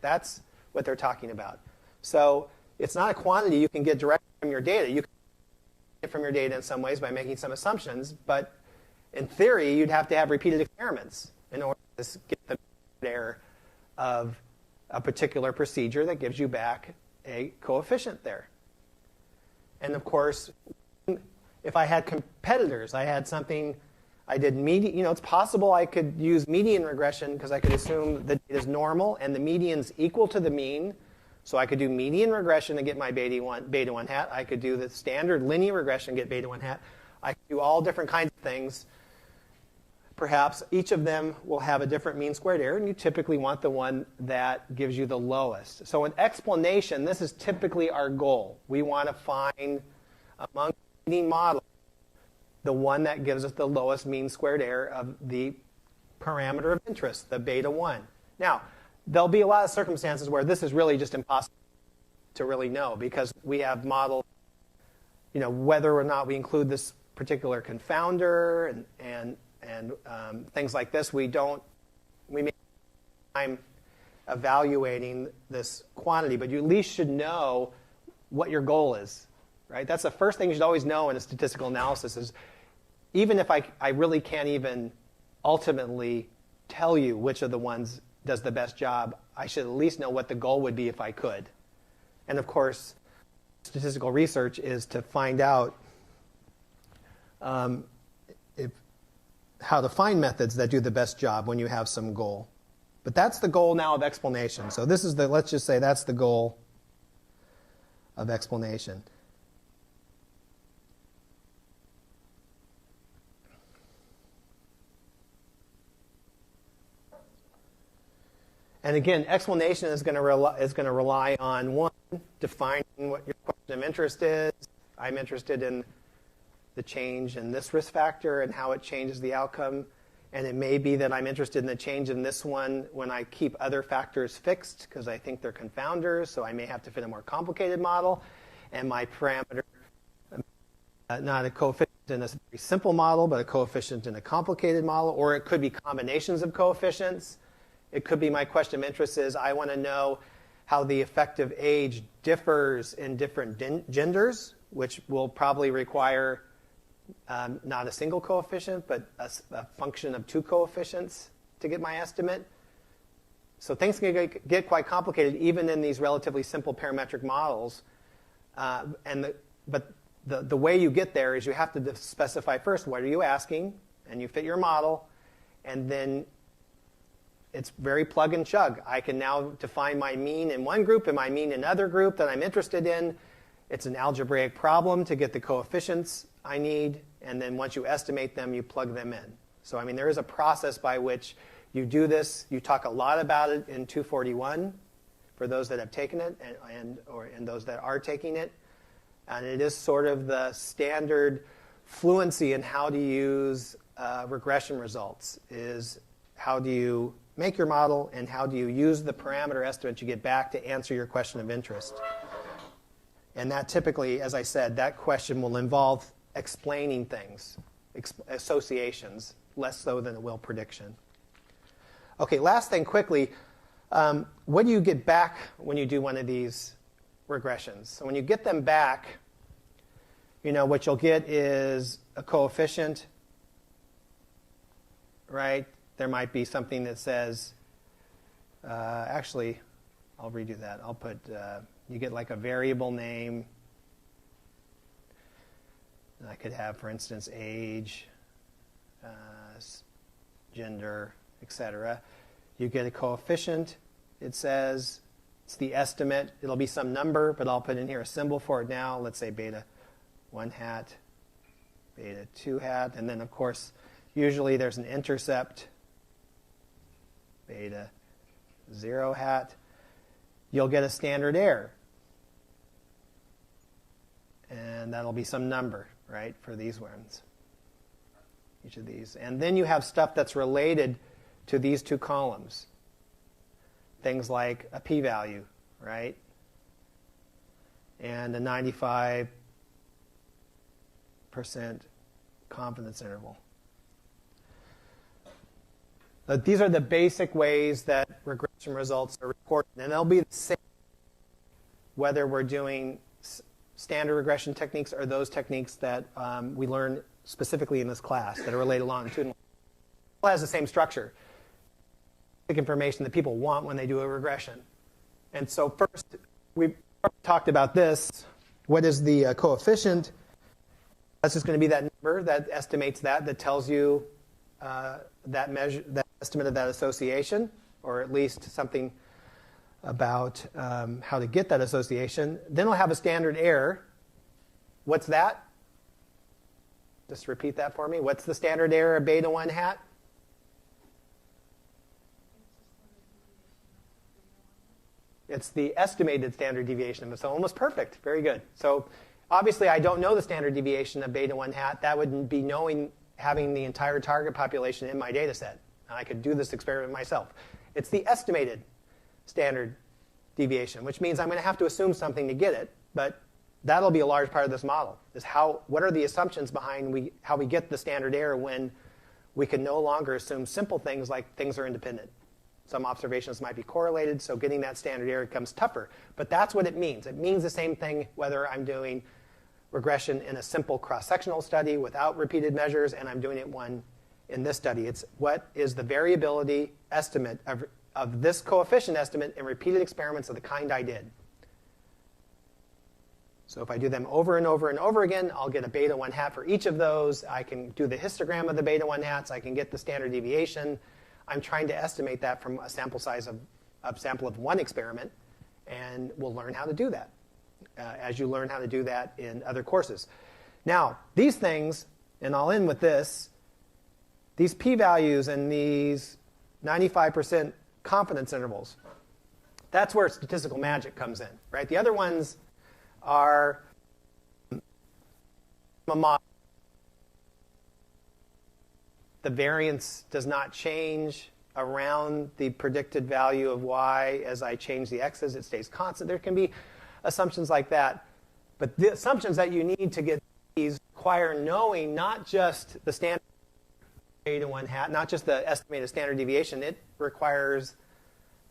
That's what they're talking about. So it's not a quantity you can get directly from your data. You can get from your data in some ways by making some assumptions, but in theory, you'd have to have repeated experiments in order to get the error of a particular procedure that gives you back a coefficient there. And of course, if I had competitors, I had something, I did median, it's possible I could use median regression because I could assume the data is normal and the median's equal to the mean. So I could do median regression and get my beta 1 hat. I could do the standard linear regression and get beta 1 hat. I could do all different kinds of things. Perhaps each of them will have a different mean squared error, and you typically want the one that gives you the lowest. So in explanation, this is typically our goal. We want to find among leading models the one that gives us the lowest mean squared error of the parameter of interest, the beta 1. Now, there'll be a lot of circumstances where this is really just impossible to really know because we have modeled, whether or not we include this particular confounder and things like this. We make time evaluating this quantity, but you at least should know what your goal is, right? That's the first thing you should always know in a statistical analysis is even if I really can't even ultimately tell you which of the ones does the best job, I should at least know what the goal would be if I could. And of course, statistical research is to find out how to find methods that do the best job when you have some goal. But that's the goal now of explanation. So this is let's just say that's the goal of explanation. And again, explanation is going to rely on, one, defining what your question of interest is. I'm interested in the change in this risk factor and how it changes the outcome. And it may be that I'm interested in the change in this one when I keep other factors fixed because I think they're confounders, so I may have to fit a more complicated model. And my parameter, not a coefficient in a very simple model, but a coefficient in a complicated model. Or it could be combinations of coefficients. It could be my question of interest is I want to know how the effective age differs in different genders, which will probably require not a single coefficient, but a function of two coefficients to get my estimate. So things can get quite complicated even in these relatively simple parametric models. But the way you get there is you have to specify first what are you asking, and you fit your model, and then it's very plug and chug. I can now define my mean in one group and my mean in another group that I'm interested in. It's an algebraic problem to get the coefficients I need, and then once you estimate them, you plug them in. So, I mean, there is a process by which you do this. You talk a lot about it in 241 for those that have taken it and those that are taking it. And it is sort of the standard fluency in how to use regression results, is how do you make your model and how do you use the parameter estimate you get back to answer your question of interest. And that typically, as I said, that question will involve explaining things, associations, less so than it will prediction. Okay, last thing quickly, what do you get back when you do one of these regressions? So when you get them back, what you'll get is a coefficient, right? There might be something that says, actually, I'll redo that. I'll put, you get like a variable name. And I could have, for instance, age, gender, etc. You get a coefficient. It says it's the estimate. It'll be some number, but I'll put in here a symbol for it now. Let's say beta 1 hat, beta 2 hat, and then, of course, usually there's an intercept, beta 0 hat. You'll get a standard error, and that'll be some number, right, for these ones, each of these. And then you have stuff that's related to these two columns, things like a p-value, right, and a 95% confidence interval. But these are the basic ways that regression results are reported, and they'll be the same whether we're doing standard regression techniques or those techniques that we learn specifically in this class that are related longitudinally. It all has the same structure, information that people want when they do a regression. And so first, we talked about this. What is the coefficient? That's just going to be that number that estimates that tells you that measure, that estimate of that association, or at least something about how to get that association. Then we'll have a standard error. What's that? Just repeat that for me. What's the standard error of beta 1 hat? It's the estimated standard deviation of it. So almost perfect. Very good. So obviously I don't know the standard deviation of beta 1 hat. That would be having the entire target population in my data set. And I could do this experiment myself. It's the estimated standard deviation, which means I'm going to have to assume something to get it. But that'll be a large part of this model, is what are the assumptions behind how we get the standard error when we can no longer assume simple things like things are independent. Some observations might be correlated, so getting that standard error becomes tougher. But that's what it means. It means the same thing whether I'm doing regression in a simple cross-sectional study without repeated measures, and I'm doing it in this study. It's what is the variability estimate of this coefficient estimate in repeated experiments of the kind I did. So if I do them over and over and over again, I'll get a beta 1 hat for each of those. I can do the histogram of the beta 1 hats. I can get the standard deviation. I'm trying to estimate that from a sample size of one experiment, and we'll learn how to do that as you learn how to do that in other courses. Now, these things, and I'll end with this, these p-values and these 95% confidence intervals, that's where statistical magic comes in, right? The other ones are a model. The variance does not change around the predicted value of y as I change the x's. It stays constant. There can be assumptions like that. But the assumptions that you need to get these require knowing not just the standard beta 1 hat, not just the estimated standard deviation. It requires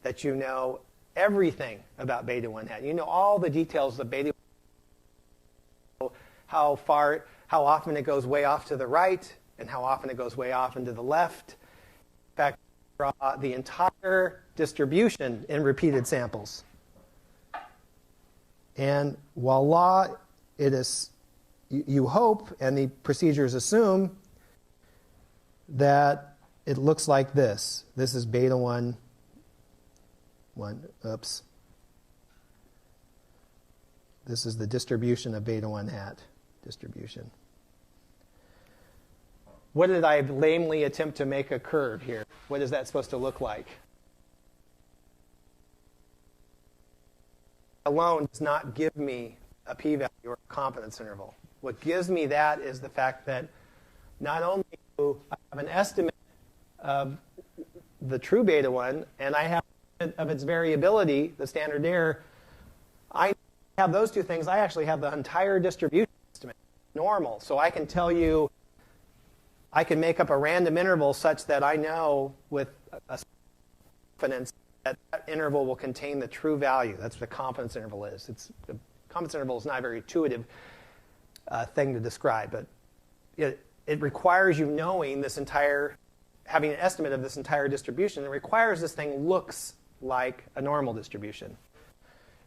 that you know everything about beta 1 hat. You know all the details of beta 1 hat, how often it goes way off to the right, and how often it goes way off into the left. In fact, draw the entire distribution in repeated samples. And voila, it is, you hope, and the procedures assume, that it looks like this. This is beta 1. Oops. This is the distribution of beta 1 hat distribution. What did I lamely attempt to make a curve here? What is that supposed to look like? Alone does not give me a p-value or a confidence interval. What gives me that is the fact that not only do I have an estimate of the true beta 1, and I have of its variability, the standard error, I have those two things. I actually have the entire distribution estimate, normal. So I can tell you, I can make up a random interval such that I know with a confidence that that interval will contain the true value. That's what a confidence interval is. The confidence interval is not a very intuitive thing to describe, but it requires you knowing this entire, having an estimate of this entire distribution. It requires this thing looks like a normal distribution.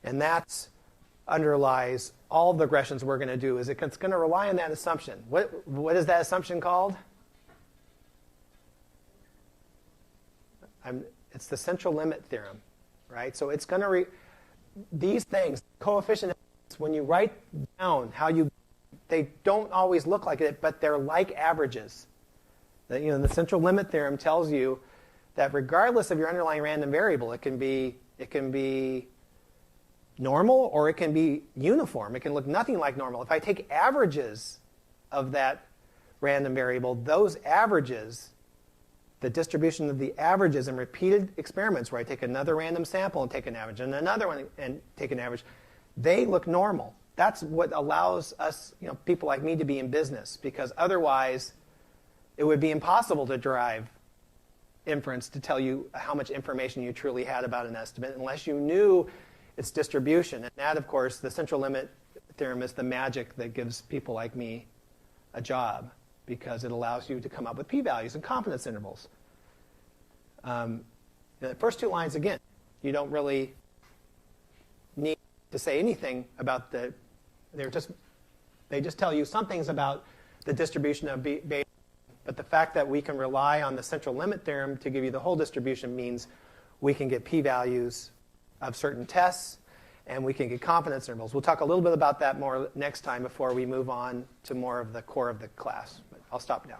And that underlies all the regressions we're going to do. Is it's going to rely on that assumption. What is that assumption called? It's the central limit theorem, right? So it's going to these things, coefficient, when you write down they don't always look like it, but they're like averages. The central limit theorem tells you that regardless of your underlying random variable, it can be normal or it can be uniform. It can look nothing like normal. If I take averages of that random variable, those averages, the distribution of the averages in repeated experiments where I take another random sample and take an average and another one and take an average, they look normal. That's what allows us, people like me, to be in business, because otherwise it would be impossible to derive inference to tell you how much information you truly had about an estimate unless you knew its distribution. And that, of course, the central limit theorem is the magic that gives people like me a job, because it allows you to come up with p-values and confidence intervals. The first two lines, again, you don't really need to say anything about they just tell you some things about the distribution of beta. But the fact that we can rely on the central limit theorem to give you the whole distribution means we can get p-values of certain tests, and we can get confidence intervals. We'll talk a little bit about that more next time before we move on to more of the core of the class. But I'll stop now.